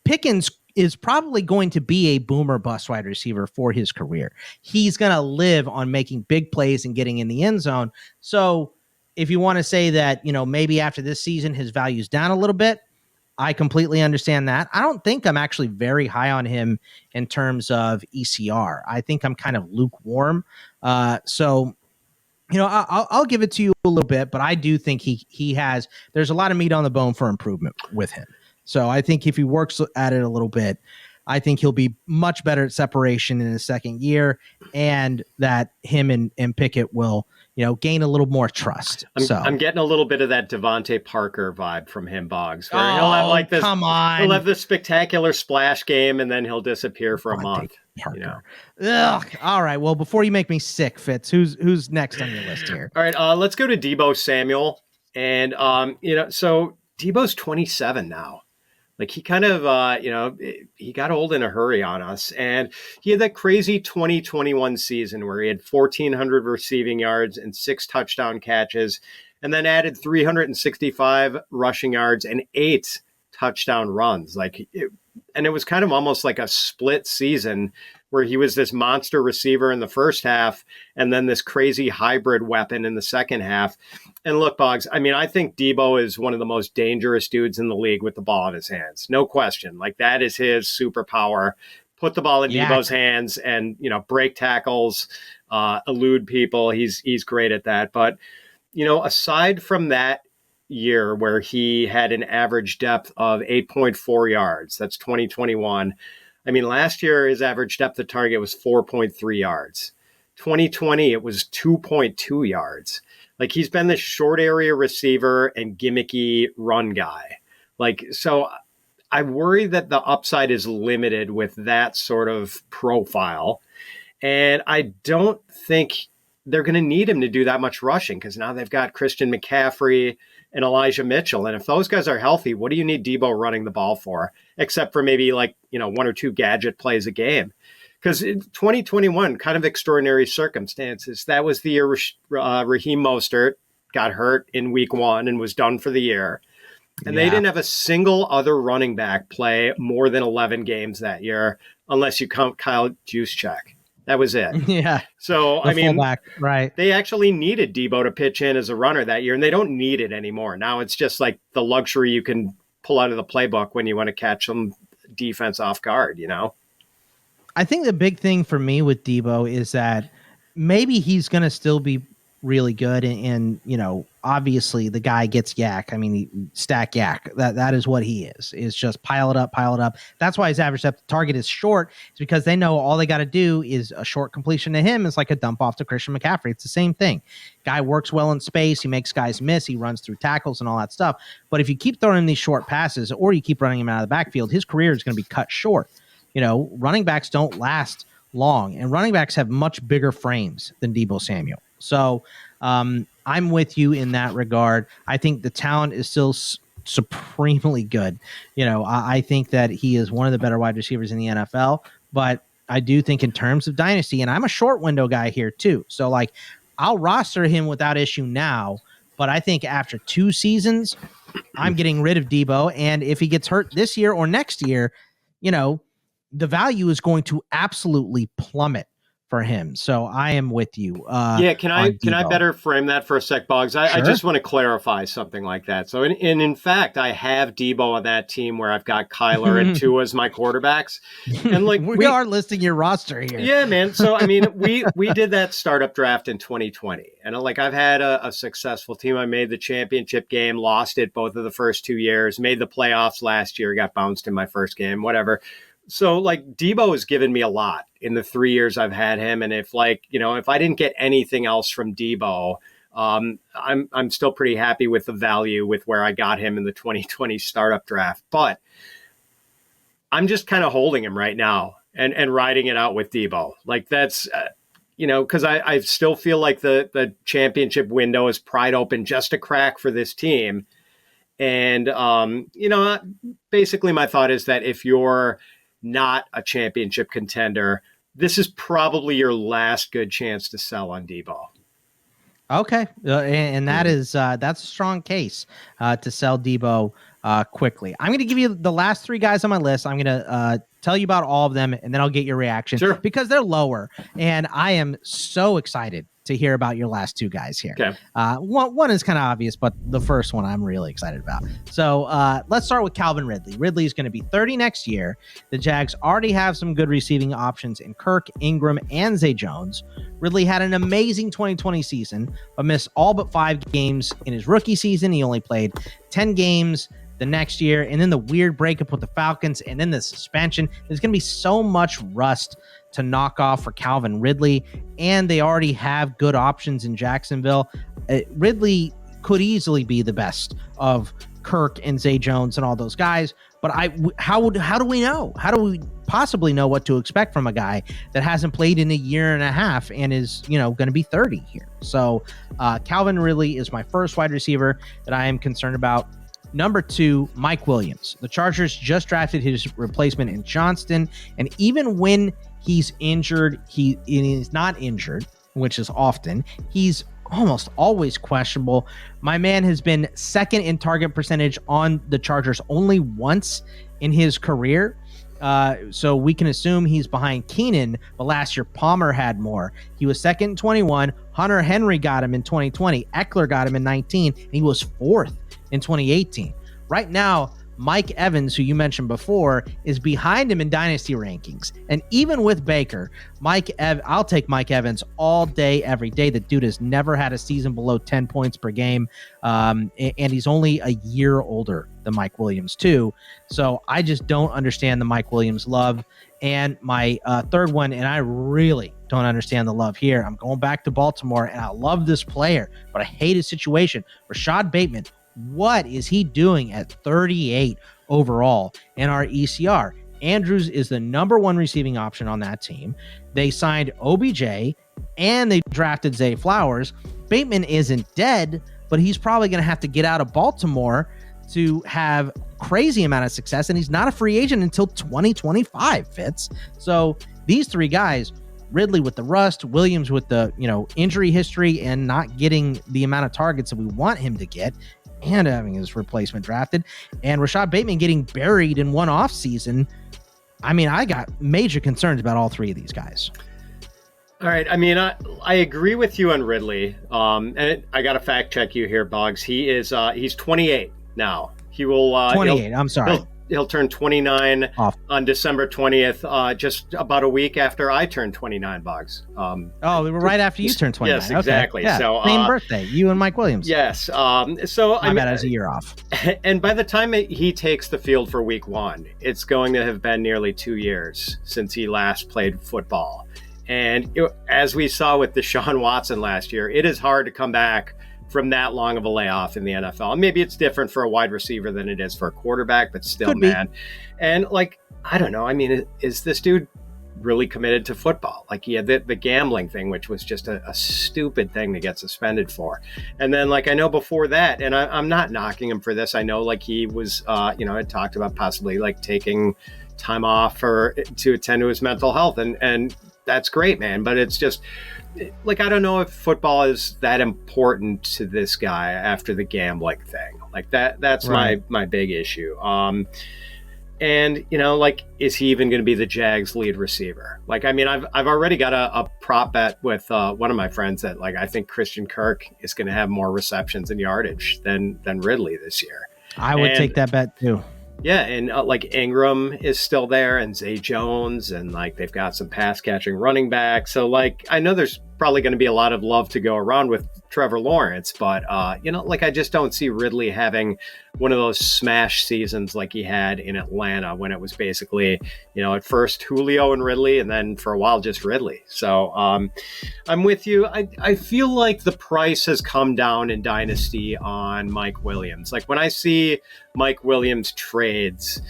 Pickens is probably going to be a boomer bust wide receiver for his career. He's going to live on making big plays and getting in the end zone. So if you want to say that, maybe after this season, his value's down a little bit, I completely understand that. I don't think I'm actually very high on him in terms of ECR. I think I'm kind of lukewarm. So I'll give it to you a little bit, but I do think there's a lot of meat on the bone for improvement with him. So I think if he works at it a little bit, I think he'll be much better at separation in his second year, and that him and Pickett will, gain a little more trust. I'm getting a little bit of that Devontae Parker vibe from him, Boggs. Where he'll have this. Come on, he'll have this spectacular splash game, and then he'll disappear for a month. Parker. Ugh. All right. Well, before you make me sick, Fitz, who's next on your list here? All right. Let's go to Deebo Samue, and so Deebo's 27 now. Like he kind of, he got old in a hurry on us, and he had that crazy 2021 season where he had 1,400 receiving yards and 6 touchdown catches, and then added 365 rushing yards and 8 touchdown runs. And it was kind of almost like a split season where he was this monster receiver in the first half and then this crazy hybrid weapon in the second half. And look, Boggs, I think Deebo is one of the most dangerous dudes in the league with the ball in his hands. No question. That is his superpower. Put the ball in Deebo's hands and, break tackles, elude people. He's great at that. But, aside from that year where he had an average depth of 8.4 yards, that's 2021. Last year, his average depth of target was 4.3 yards. 2020, it was 2.2 yards. He's been this short area receiver and gimmicky run guy. So I worry that the upside is limited with that sort of profile. And I don't think they're going to need him to do that much rushing because now they've got Christian McCaffrey and Elijah Mitchell. And if those guys are healthy, what do you need Deebo running the ball for? Except for maybe 1 or 2 gadget plays a game. Because 2021, kind of extraordinary circumstances. That was the year Raheem Mostert got hurt in week 1 and was done for the year. And they didn't have a single other running back play more than 11 games that year, unless you count Kyle Juszczyk. That was it. Yeah. So, fullback, right. They actually needed Deebo to pitch in as a runner that year, and they don't need it anymore. Now it's just the luxury you can pull out of the playbook when you want to catch some defense off guard, I think the big thing for me with Deebo is that maybe he's going to still be really good. And, obviously the guy gets yak. Stack yak. That is what he is. It's just pile it up. That's why his average depth target is short. It's because they know all they got to do is a short completion to him. It's like a dump off to Christian McCaffrey. It's the same thing. Guy works well in space. He makes guys miss. He runs through tackles and all that stuff. But if you keep throwing him these short passes or you keep running him out of the backfield, his career is going to be cut short. Running backs don't last long, and running backs have much bigger frames than Deebo Samue. So I'm with you in that regard. I think the talent is still supremely good. I think that he is one of the better wide receivers in the NFL, but I do think in terms of dynasty, and I'm a short window guy here too. So I'll roster him without issue now, but I think after 2 seasons, I'm getting rid of Deebo. And if he gets hurt this year or next year, the value is going to absolutely plummet for him. So I am with you. Can I better frame that for a sec, Boggs? I just want to clarify something like that. So in fact, I have Deebo on that team where I've got Kyler and Tua as my quarterbacks. And we are listing your roster here. Yeah, man. So we did that startup draft in 2020. And I've had a successful team. I made the championship game, lost it both of the first 2 years, made the playoffs last year, got bounced in my first game, whatever. So Deebo has given me a lot in the 3 years I've had him. And if I didn't get anything else from Deebo, I'm still pretty happy with the value with where I got him in the 2020 startup draft. But I'm just kind of holding him right now and riding it out with Deebo. That's, because I still feel like the championship window is pried open just a crack for this team. And, basically my thought is that if you're not a championship contender, this is probably your last good chance to sell on Deebo. Okay. And that is, that's a strong case to sell Deebo quickly. I'm going to give you the last 3 guys on my list. I'm going to tell you about all of them, and then I'll get your reaction. Sure. Because they're lower. And I am so excited to hear about your last 2 guys here. Okay. One is kind of obvious, but the first one I'm really excited about. So let's start with Calvin Ridley. Ridley is going to be 30 next year. The Jags already have some good receiving options in Kirk, Ingram, and Zay Jones. Ridley had an amazing 2020 season, but missed all but 5 games in his rookie season. He only played 10 games the next year, and then the weird breakup with the Falcons, and then the suspension. There's going to be so much rust to knock off for Calvin Ridley, and they already have good options in Jacksonville. Ridley could easily be the best of Kirk and Zay Jones and all those guys, but how do we know? How do we possibly know what to expect from a guy that hasn't played in a year and a half and is, going to be 30 here? So Calvin Ridley is my first wide receiver that I am concerned about. Number 2, Mike Williams. The Chargers just drafted his replacement in Johnston, and even when he's injured, he is not injured, which is often, he's almost always questionable. My man has been second in target percentage on the Chargers only once in his career. So we can assume he's behind Keenan, but last year Palmer had more. He was second in 21. Hunter Henry got him in 2020. Eckler got him in 19. And he was 4th in 2018. Right now, Mike Evans, who you mentioned before, is behind him in dynasty rankings. And even with Baker, I'll take Mike Evans all day, every day. The dude has never had a season below 10 points per game. And he's only a year older than Mike Williams, too. So I just don't understand the Mike Williams love. And my third one, and I really don't understand the love here. I'm going back to Baltimore, and I love this player, but I hate his situation. Rashod Bateman. What is he doing at 38 overall in our ECR? Andrews is the number 1 receiving option on that team. They signed OBJ and they drafted Zay Flowers. Bateman isn't dead, but he's probably going to have to get out of Baltimore to have crazy amount of success, and he's not a free agent until 2025, Fitz. So these 3 guys, Ridley with the rust, Williams with the injury history and not getting the amount of targets that we want him to get, and having his replacement drafted, and Rashod Bateman getting buried in one off season. I mean, I got major concerns about all 3 of these guys. All right. I mean, I agree with you on Ridley. And I got to fact check you here, Boggs. He's 28 now. He will 28. I'm sorry. He'll turn 29 on December 20th, just about a week after I turned 29, Boggs. Right after you turned 29. Yes, exactly. Okay. Yeah, so same birthday, you and Mike Williams. Yes. So I bet as a year off. And by the time he takes the field for week 1, it's going to have been nearly 2 years since he last played football. And as we saw with Deshaun Watson last year, it is hard to come back from that long of a layoff in the NFL. And maybe it's different for a wide receiver than it is for a quarterback, but still, man. And I don't know. I mean, is this dude really committed to football? He had the gambling thing, which was just a stupid thing to get suspended for. And then I know before that, and I'm not knocking him for this. I know he was, had talked about possibly taking time off to attend to his mental health. And that's great, man. But it's just, I don't know if football is that important to this guy after the gambling thing. That's right. my big issue. And is he even going to be the Jags lead receiver? I've already got a prop bet with one of my friends that I think Christian Kirk is going to have more receptions and yardage than Ridley this year. I would take that bet too. Yeah, and Ingram is still there, and Zay Jones, and they've got some pass catching running back. So I know there's probably going to be a lot of love to go around with Trevor Lawrence, but I just don't see Ridley having one of those smash seasons like he had in Atlanta, when it was basically at first Julio and Ridley, and then for a while just Ridley. So I'm with you. I feel like the price has come down in Dynasty on Mike Williams. When I see Mike Williams trades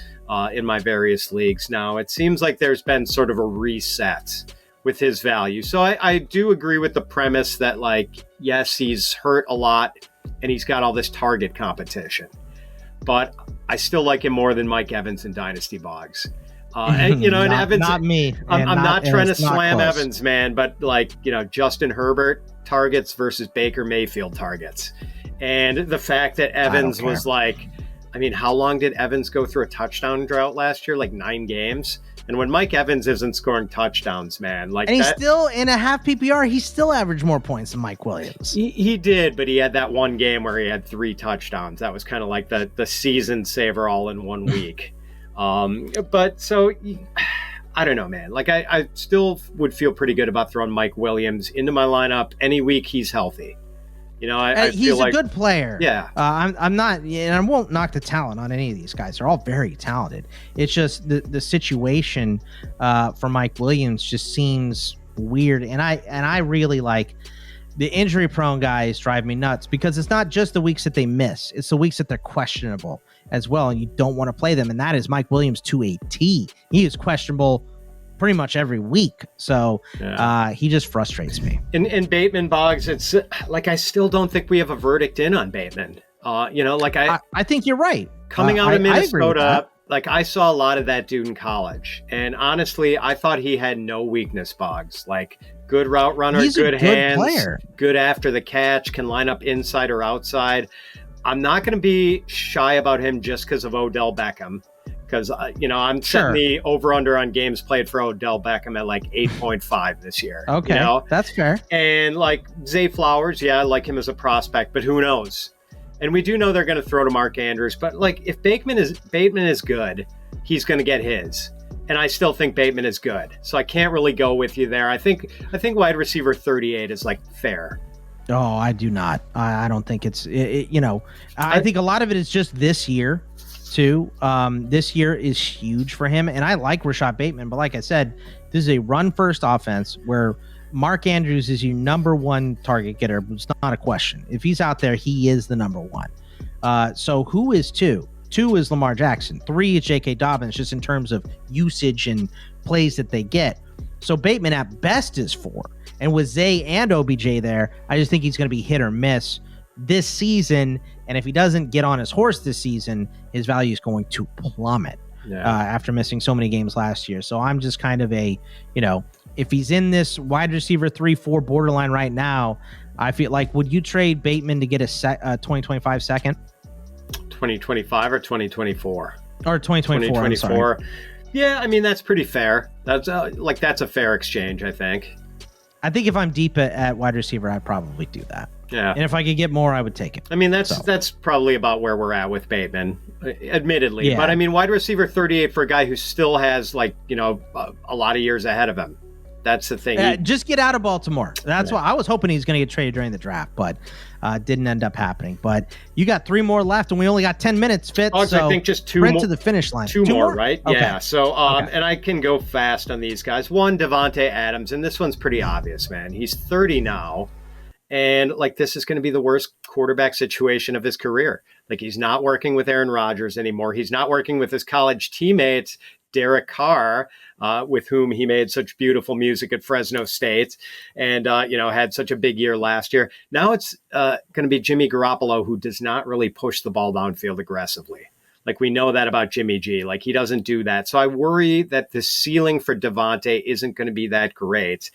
in my various leagues now, it seems like there's been sort of a reset with his value. So I do agree with the premise that yes, he's hurt a lot and he's got all this target competition, but I still like him more than Mike Evans in Dynasty, Boggs. And Evans, not me. I'm not trying to slam Evans, man, but Justin Herbert targets versus Baker Mayfield targets. And the fact that Evans was how long did Evans go through a touchdown drought last year? 9 games. And when Mike Evans isn't scoring touchdowns, man, and he's still in a half PPR, he still averaged more points than Mike Williams. He did, but he had that one game where he had 3 touchdowns. That was kind of the season saver all in one week. But so I don't know, man. I still would feel pretty good about throwing Mike Williams into my lineup any week he's healthy. I He's feel a like, good player. yeah. I'm not, and I won't knock the talent on any of these guys. They're all very talented. It's just the situation for Mike Williams just seems weird, and I really like the injury prone guys drive me nuts because it's not just the weeks that they miss; it's the weeks that they're questionable as well, and you don't want to play them. And that is Mike Williams to a T. He is questionable pretty much every week. So he just frustrates me. And Bateman, Boggs, it's like I still don't think we have a verdict in on Bateman. I think you're right. Coming out of Minnesota, like I saw a lot of that dude in college. And honestly, I thought he had no weakness, Boggs. Like good route runner, He's good a hands, player. Good after the catch, can line up inside or outside. I'm not going to be shy about him just because of Odell Beckham. Because, I'm setting the over-under on games played for Odell Beckham at like 8.5 this year. Okay, that's fair. And like Zay Flowers, I like him as a prospect, but who knows? And we do know they're going to throw to Mark Andrews. But like if Bateman is good, he's going to get his. And I still think Bateman is good. So I can't really go with you there. I think wide receiver 38 is like fair. Oh, I do not. I don't think it's, I think a lot of it is just this year. Too. This year is huge for him, and I like Rashod Bateman, but like I said, this is a run-first offense where Mark Andrews is your number one target getter. It's not a question. If he's out there, he is the number one. So who is two? Two is Lamar Jackson. Three is J.K. Dobbins, just in terms of usage and plays that they get. So Bateman at best is 4. And with Zay and OBJ there, I just think he's going to be hit or miss this season, and if he doesn't get on his horse this season, his value is going to plummet after missing so many games last year. So I'm just kind of if he's in this wide receiver 3-4 borderline right now, I feel like, would you trade Bateman to get a 2025 second? 2025 or 2024? Or 2024. Yeah, I mean, that's pretty fair. That's that's a fair exchange, I think. I think if I'm deep at wide receiver, I'd probably do that. Yeah. And if I could get more, I would take it. I mean, that's probably about where we're at with Bateman, admittedly. Yeah. But I mean, wide receiver 38 for a guy who still has a lot of years ahead of him. That's the thing. Just get out of Baltimore. That's why I was hoping he was going to get traded during the draft, but didn't end up happening. But you got 3 more left, and we only got 10 minutes, Fitz. Oh, so I think just 2 more to the finish line. 2 more, right? Okay. Yeah. So, and I can go fast on these guys. One, Davante Adams, and this one's pretty obvious, man. He's 30 now. And this is going to be the worst quarterback situation of his career. He's not working with Aaron Rodgers anymore. He's not working with his college teammates, Derek Carr, with whom he made such beautiful music at Fresno State and, had such a big year last year. Now it's going to be Jimmy Garoppolo, who does not really push the ball downfield aggressively. We know that about Jimmy G. He doesn't do that. So I worry that the ceiling for Davante isn't going to be that great.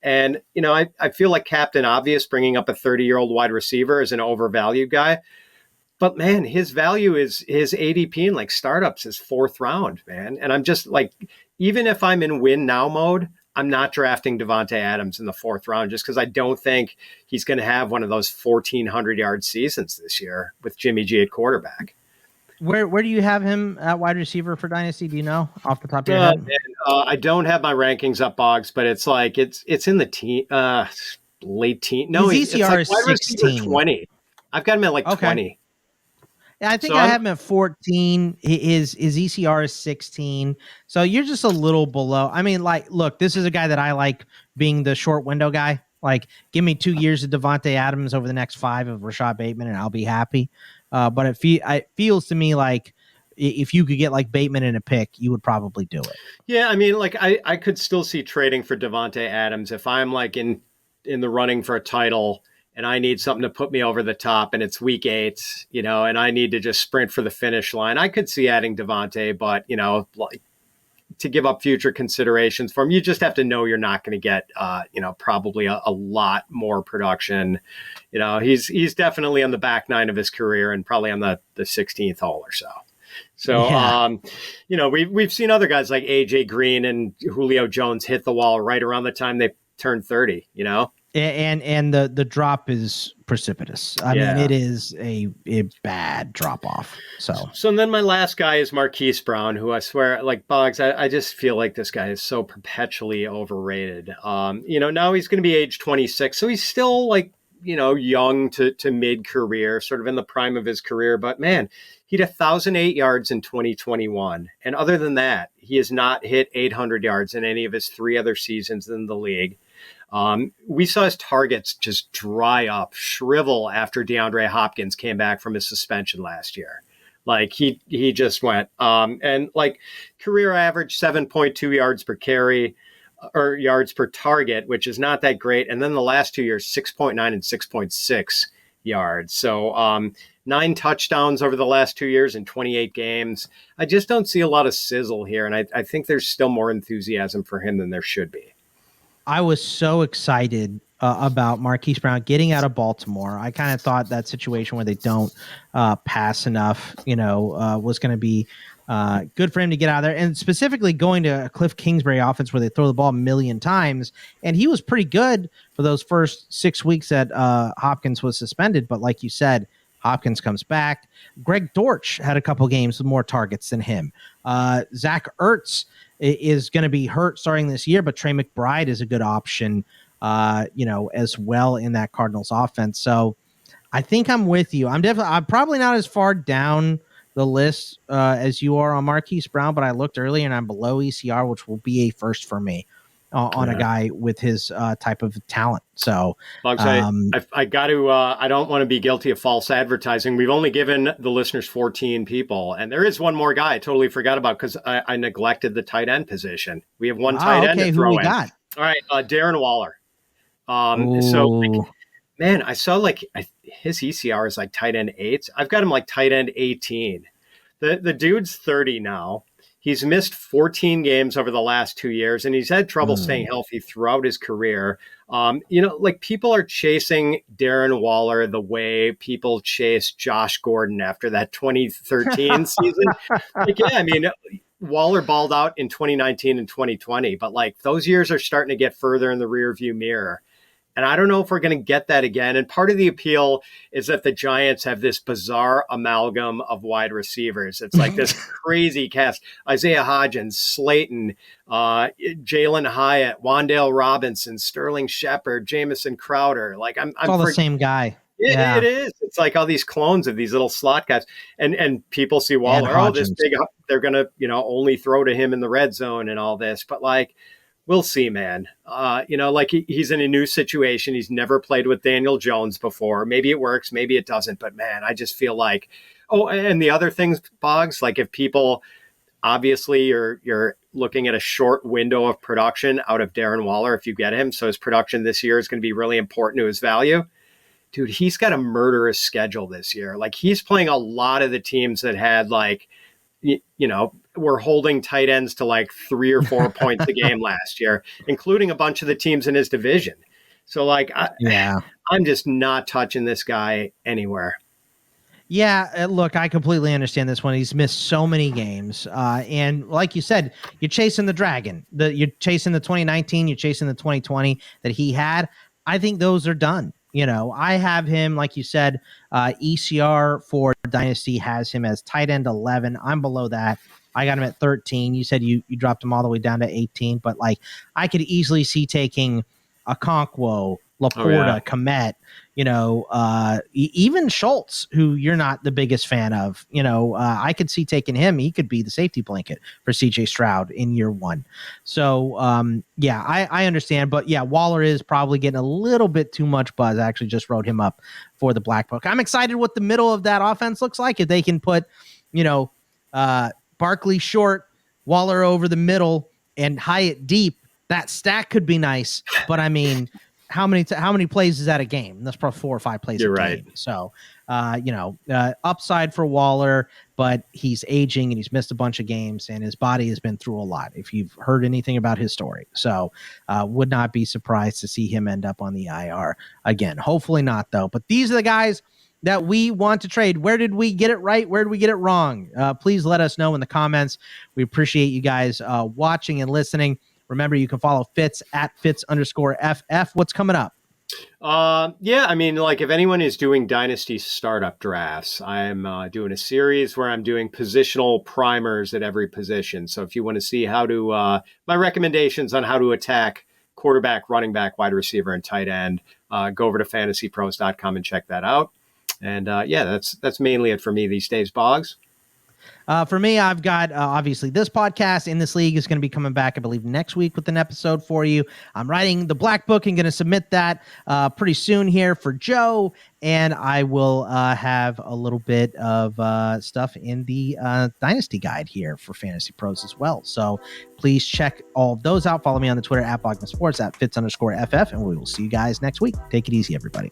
And, I feel like Captain Obvious bringing up a 30-year-old wide receiver is an overvalued guy. But, man, his value is his ADP in startups is 4th round, man. And I'm just even if I'm in win now mode, I'm not drafting Davante Adams in the 4th round just because I don't think he's going to have one of those 1,400-yard seasons this year with Jimmy G at quarterback. Where do you have him at wide receiver for Dynasty? Do you know off the top of your head? I don't have my rankings up, Boggs, but it's it's in the late teen. No, his ECR is wide 16. 20. I've got him at 20. Yeah, I think I have him at 14. His ECR is 16. So you're just a little below. I mean, look, this is a guy that I like being the short window guy. Give me 2 years of Davante Adams over the next 5 of Rashod Bateman, and I'll be happy. But it feels to me like if you could get Bateman in a pick, you would probably do it. Yeah, I mean, I could still see trading for Davante Adams if I'm in the running for a title and I need something to put me over the top and it's week 8, and I need to just sprint for the finish line. I could see adding Davante, but to give up future considerations for him, you just have to know you're not going to get, probably a lot more production. He's definitely on the back 9 of his career and probably on the 16th hole or so. So, yeah. We've seen other guys like AJ Green and Julio Jones hit the wall right around the time they turned 30, And the drop is precipitous. I mean, it is a bad drop off. So then my last guy is Marquise Brown, who I swear, Boggs, I just feel like this guy is so perpetually overrated. Now he's going to be age 26, so he's still young to mid-career, sort of in the prime of his career. But man, he had 1,008 yards in 2021. And other than that, he has not hit 800 yards in any of his 3 other seasons in the league. We saw his targets just dry up, shrivel after DeAndre Hopkins came back from his suspension last year. Like he just went, and like career average 7.2 yards per carry or yards per target, which is not that great. And then the last 2 years, 6.9 and 6.6 yards. So 9 touchdowns over the last 2 years in 28 games. I just don't see a lot of sizzle here. And I think there's still more enthusiasm for him than there should be. I was so excited about Marquise Brown getting out of Baltimore. I kind of thought that situation where they don't pass enough, was going to be good for him to get out of there. And specifically going to a Cliff Kingsbury offense where they throw the ball a million times. And he was pretty good for those first 6 weeks that Hopkins was suspended. But like you said, Hopkins comes back. Greg Dortch had a couple games with more targets than him. Zach Ertz is going to be hurt starting this year, but Trey McBride is a good option, as well in that Cardinals offense. So I think I'm with you. I'm probably not as far down the list as you are on Marquise Brown, but I looked earlier and I'm below ECR, which will be a first for me on a guy with his type of talent. So Bugs, I got to, I don't want to be guilty of false advertising. We've only given the listeners 14 people, and there is one more guy I totally forgot about because I neglected the tight end position. We have one tight end to throw who we in. Got? All right, Darren Waller. So man, I saw his ECR is like tight end 8. I've got him like tight end 18. The dude's 30 now. He's missed 14 games over the last 2 years, and he's had trouble staying healthy throughout his career. People are chasing Darren Waller the way people chase Josh Gordon after that 2013 season. Waller balled out in 2019 and 2020, but those years are starting to get further in the rearview mirror. And I don't know if we're going to get that again. And part of the appeal is that the Giants have this bizarre amalgam of wide receivers. It's like this crazy cast. Isaiah Hodgins, Slayton, Jalen Hyatt, Wan'Dale Robinson, Sterling Shepard, Jamison Crowder. It's all the same guy. It is. It's like all these clones of these little slot guys. And people see Waller, this big, they're going to, only throw to him in the red zone and all this. But we'll see, man. He's in a new situation. He's never played with Daniel Jones before. Maybe it works, maybe it doesn't. But man, I just feel like, and the other things, Boggs, if people, obviously you're looking at a short window of production out of Darren Waller if you get him. So his production this year is going to be really important to his value. Dude, he's got a murderous schedule this year. He's playing a lot of the teams that had we're holding tight ends to 3 or 4 points a game last year, including a bunch of the teams in his division. So I'm just not touching this guy anywhere. Yeah, look, I completely understand this one. He's missed so many games. And like you said, you're chasing the dragon. You're chasing the 2019, you're chasing the 2020 that he had. I think those are done. I have him, like you said, ECR for Dynasty has him as tight end 11. I'm below that. I got him at 13. You said you dropped him all the way down to 18, but I could easily see taking Okonkwo, Laporta, Kmet, even Schultz, who you're not the biggest fan of. I could see taking him. He could be the safety blanket for CJ Stroud in year 1. So, I understand. But yeah, Waller is probably getting a little bit too much buzz. I actually just wrote him up for the Black Book. I'm excited what the middle of that offense looks like. If they can put, Barkley short, Waller over the middle, and Hyatt deep, that stack could be nice. But I mean, how many plays is that a game? That's probably 4 or 5 plays. You're a right. game. So, upside for Waller, but he's aging and he's missed a bunch of games and his body has been through a lot. If you've heard anything about his story, so would not be surprised to see him end up on the IR again. Hopefully not, though. But these are the guys that we want to trade. Where did we get it right? Where did we get it wrong? Please let us know in the comments. We appreciate you guys watching and listening. Remember, you can follow Fitz at Fitz_FF. What's coming up? If anyone is doing Dynasty startup drafts, I'm doing a series where I'm doing positional primers at every position. So if you want to see how to, my recommendations on how to attack quarterback, running back, wide receiver, and tight end, go over to fantasypros.com and check that out. And that's mainly it for me these days, Boggs. For me, I've got obviously this podcast in this league is going to be coming back, I believe, next week with an episode for you. I'm writing the black book and going to submit that pretty soon here for Joe. And I will have a little bit of stuff in the Dynasty Guide here for Fantasy Pros as well. So please check all of those out. Follow me on the Twitter at Bogman Sports, at Fitz_FF, and we will see you guys next week. Take it easy, everybody.